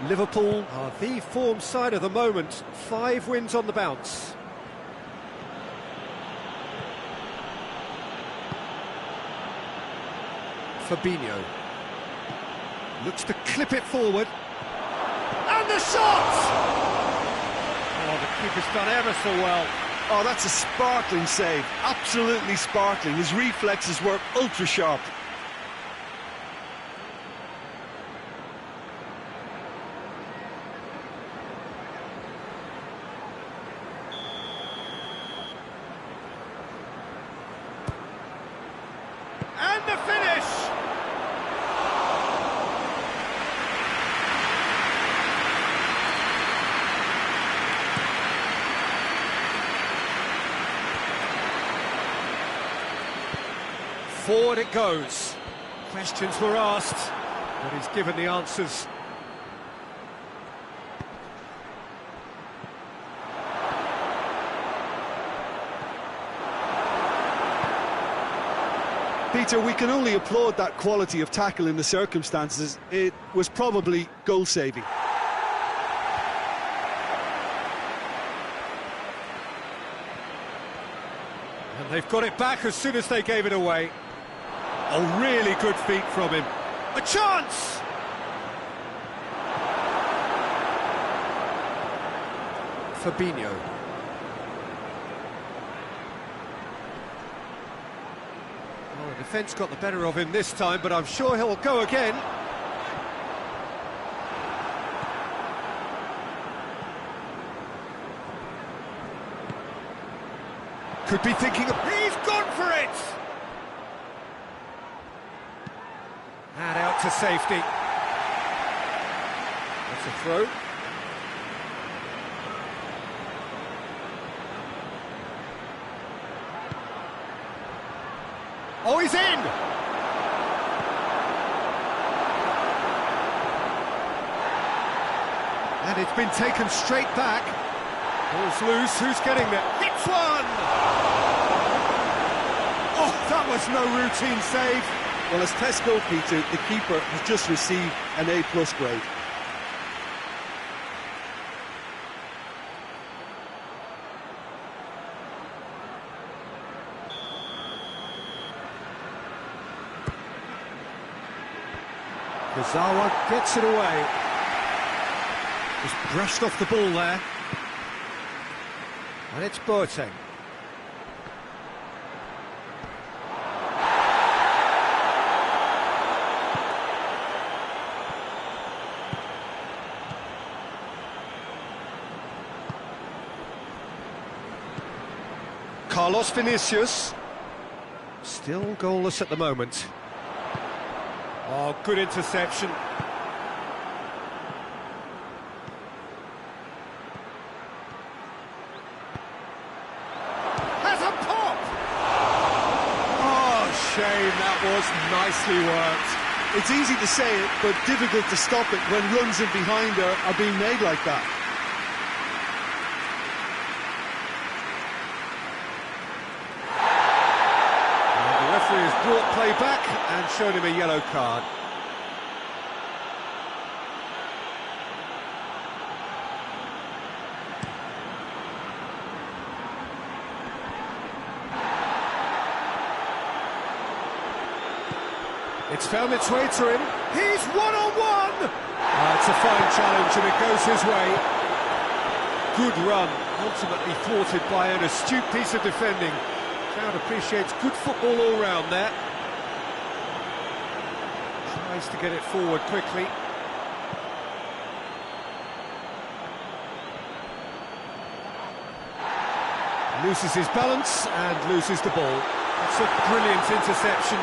Liverpool are the form side of the moment. 5 wins on the bounce. Fabinho looks to clip it forward. And the shot! Oh, the keeper's done ever so well. Oh, that's a sparkling save. Absolutely sparkling. His reflexes were ultra sharp. And the finish! Forward it goes. Questions were asked, but he's given the answers. Peter, we can only applaud that quality of tackle in the circumstances. It was probably goal-saving. And they've got it back as soon as they gave it away. Oh, really good feet from him. A chance! Fabinho. Oh, the defence got the better of him this time, but I'm sure he'll go again. Could be thinking of... He's gone for it! And out to safety. That's a throw. Oh, he's in! And it's been taken straight back. Ball's loose, who's getting there? Hits one! Oh, that was no routine save. Well, as tests go, Peter, the keeper has just received an A+ grade. Kazawa gets it away. Just brushed off the ball there. And it's Boateng. Carlos Vinicius. Still goalless at the moment. Oh, good interception. Has a pop! shame, that was nicely worked. It's easy to say it, but difficult to stop it when runs in behind are being made like that. And the referee has brought play back and shown him a yellow card. It's found its way to him. He's one-on-one! It's a fine challenge and it goes his way. Good run, ultimately thwarted by an astute piece of defending. Crowd appreciates good football all round there. Tries to get it forward quickly. Loses his balance and loses the ball. That's a brilliant interception.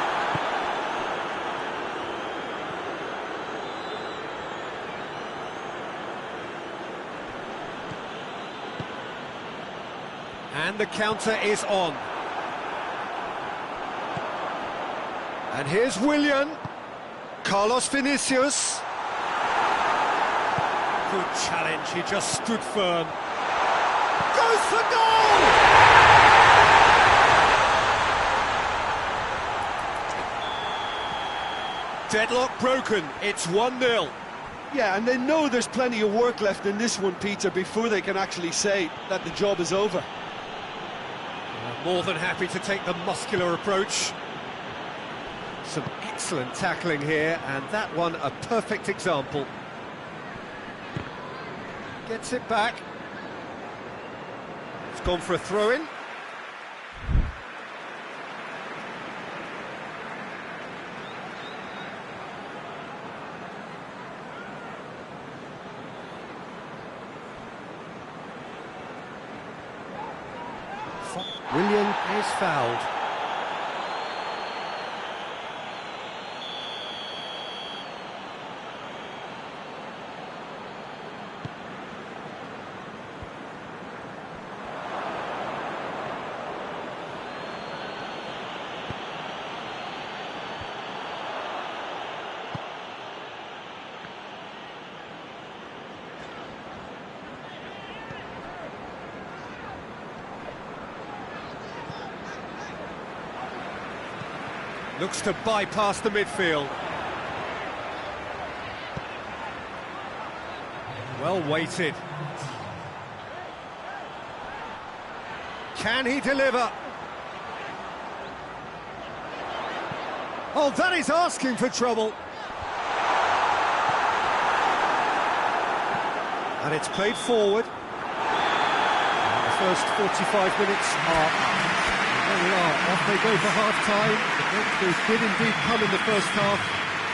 And the counter is on. And here's Willian. Carlos Vinicius. Good challenge, he just stood firm. Goes for goal! Deadlock broken, it's 1-0. Yeah, and they know there's plenty of work left in this one, Peter, before they can actually say that the job is over. More than happy to take the muscular approach. Some excellent tackling here, and that one a perfect example. Gets it back. It's gone for a throw-in. Willian is fouled. Looks to bypass the midfield. Well weighted. Can he deliver? Oh, that is asking for trouble. And it's played forward. And the first 45 minutes are up. There we are, off they go for half-time. The breakthroughs did indeed come in the first half,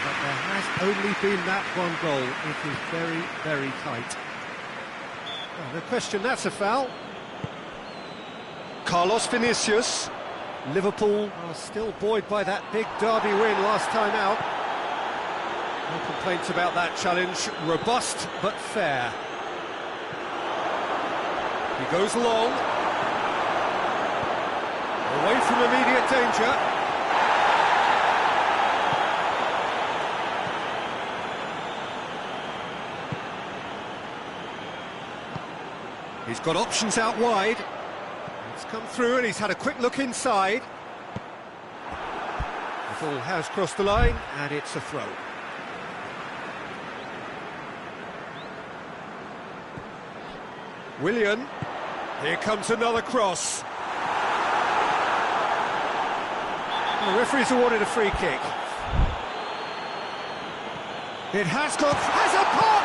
but there has only been that one goal. It is very, very tight. Oh, no question, that's a foul. Carlos Vinicius. Liverpool are still buoyed by that big derby win last time out. No complaints about that challenge. Robust, but fair. He goes long. Away from immediate danger. He's got options out wide. It's come through and he's had a quick look inside. The ball has crossed the line and it's a throw. Willian. Here comes another cross. The referee's awarded a free kick. It has a pop!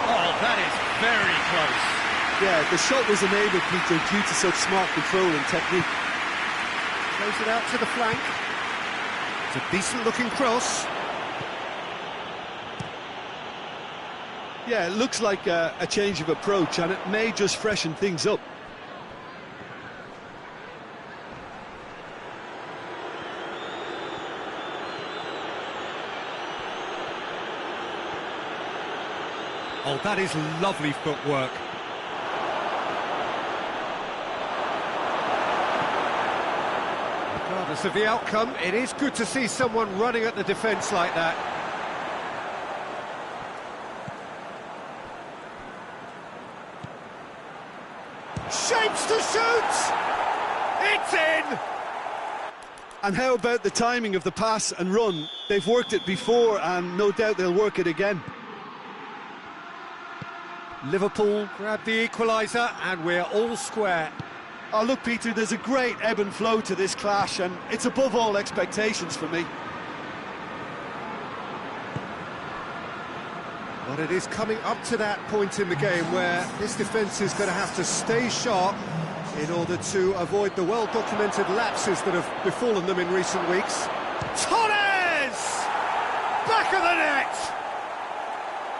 Oh, that is very close. Yeah, the shot was enabled, Peter, due to such smart control and technique. Throws it out to the flank. It's a decent-looking cross. Yeah, it looks like a change of approach, and it may just freshen things up. Oh, that is lovely footwork. Regardless of the outcome, it is good to see someone running at the defence like that. Shapes to shoot! It's in! And how about the timing of the pass and run? They've worked it before and no doubt they'll work it again. Liverpool grab the equaliser and we're all square. Oh look, Peter, there's a great ebb and flow to this clash and it's above all expectations for me. But it is coming up to that point in the game where this defence is going to have to stay sharp in order to avoid the well-documented lapses that have befallen them in recent weeks. Torres! Back of the net!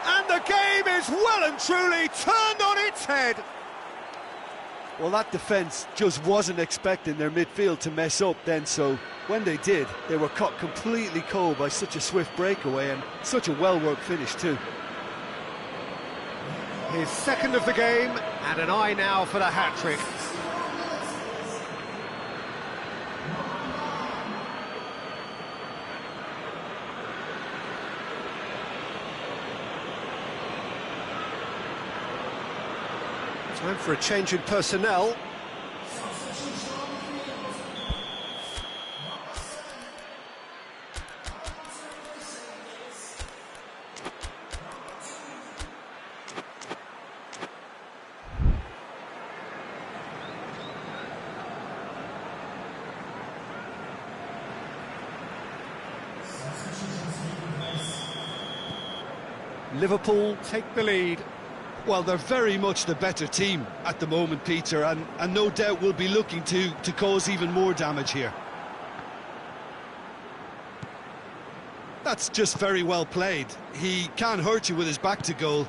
And the game is well and truly turned on its head. Well, that defence just wasn't expecting their midfield to mess up then, so when they did, they were caught completely cold by such a swift breakaway and such a well-worked finish too. His second of the game, and an eye now for the hat-trick. Time for a change in personnel. Liverpool take the lead. Well, they're very much the better team at the moment, Peter, and no doubt will be looking to cause even more damage here. That's just very well played. He can't hurt you with his back to goal,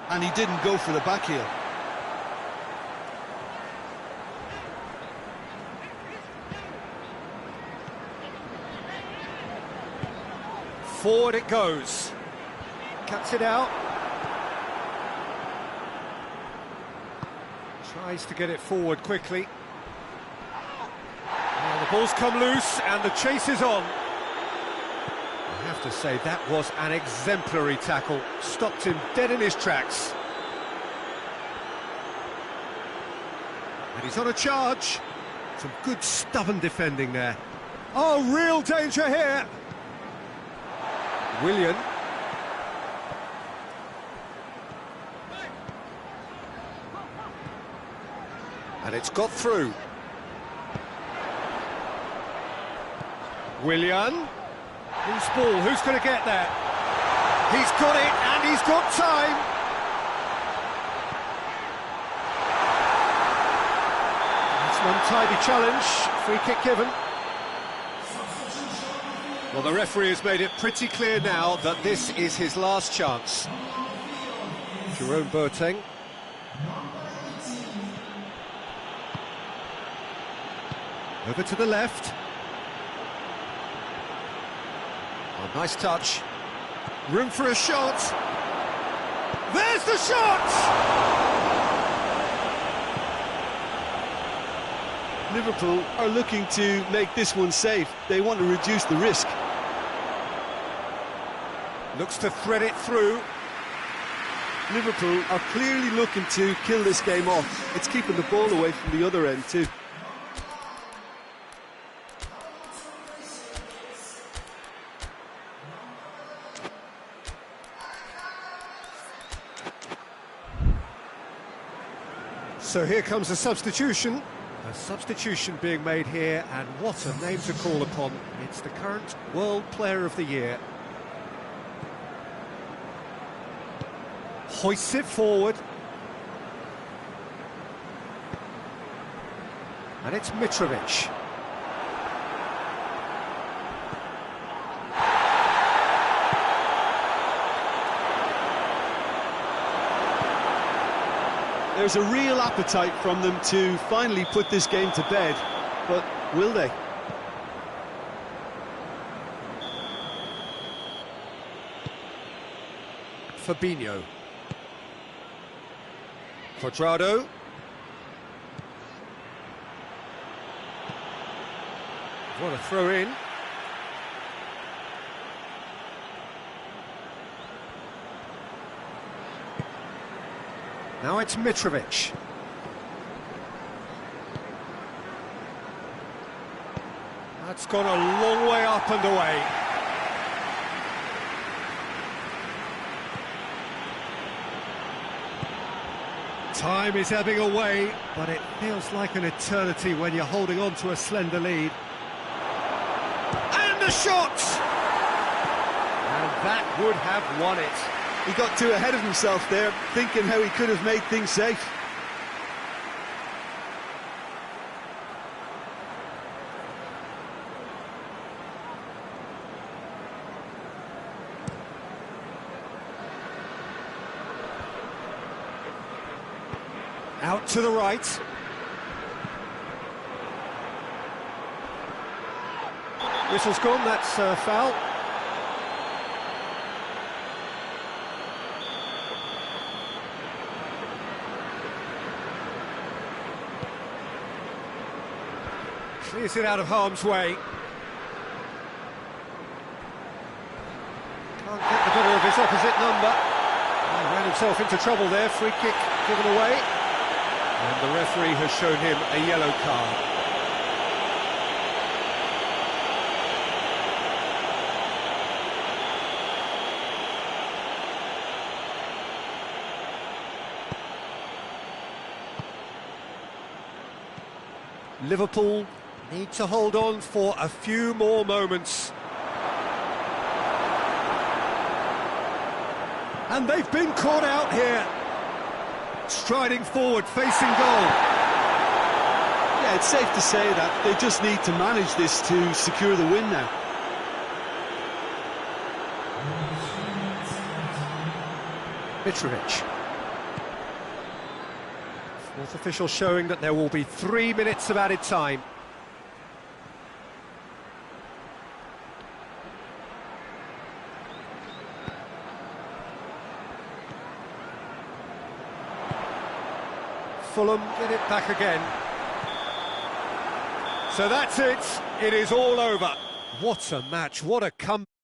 and he didn't go for the back heel. Forward it goes. Cuts it out. Tries to get it forward quickly. Now the ball's come loose and the chase is on. I have to say that was an exemplary tackle. Stopped him dead in his tracks. And he's on a charge. Some good stubborn defending there. Oh, real danger here. Willian. And it's got through. Willian. Loose ball, who's going to get there? He's got it, and he's got time. That's an untidy challenge. Free kick given. Well, the referee has made it pretty clear now that this is his last chance. Jerome Boateng. Over to the left. Oh, nice touch. Room for a shot. There's the shot! Liverpool are looking to make this one safe. They want to reduce the risk. Looks to thread it through. Liverpool are clearly looking to kill this game off. It's keeping the ball away from the other end too. So here comes a substitution. A substitution being made here, and what a name to call upon. It's the current World Player of the Year. Hoists it forward. And it's Mitrovic. There's a real appetite from them to finally put this game to bed, but will they? Fabinho. Quadrado. What a throw in. Now it's Mitrovic. That's gone a long way up and away. Time is ebbing away, but it feels like an eternity when you're holding on to a slender lead. And the shot! And that would have won it. He got too ahead of himself there, thinking how he could have made things safe. Out to the right. Whistle's gone, that's a foul. Clears it out of harm's way. Can't get the better of his opposite number. He ran himself into trouble there, free kick given away. And the referee has shown him a yellow card. Liverpool need to hold on for a few more moments. And they've been caught out here. Striding forward, facing goal. Yeah, it's safe to say that they just need to manage this to secure the win now. Mitrovic. Fourth official showing that there will be 3 minutes of added time. Fulham get it back again. So that's it. It is all over. What a match, what a comeback.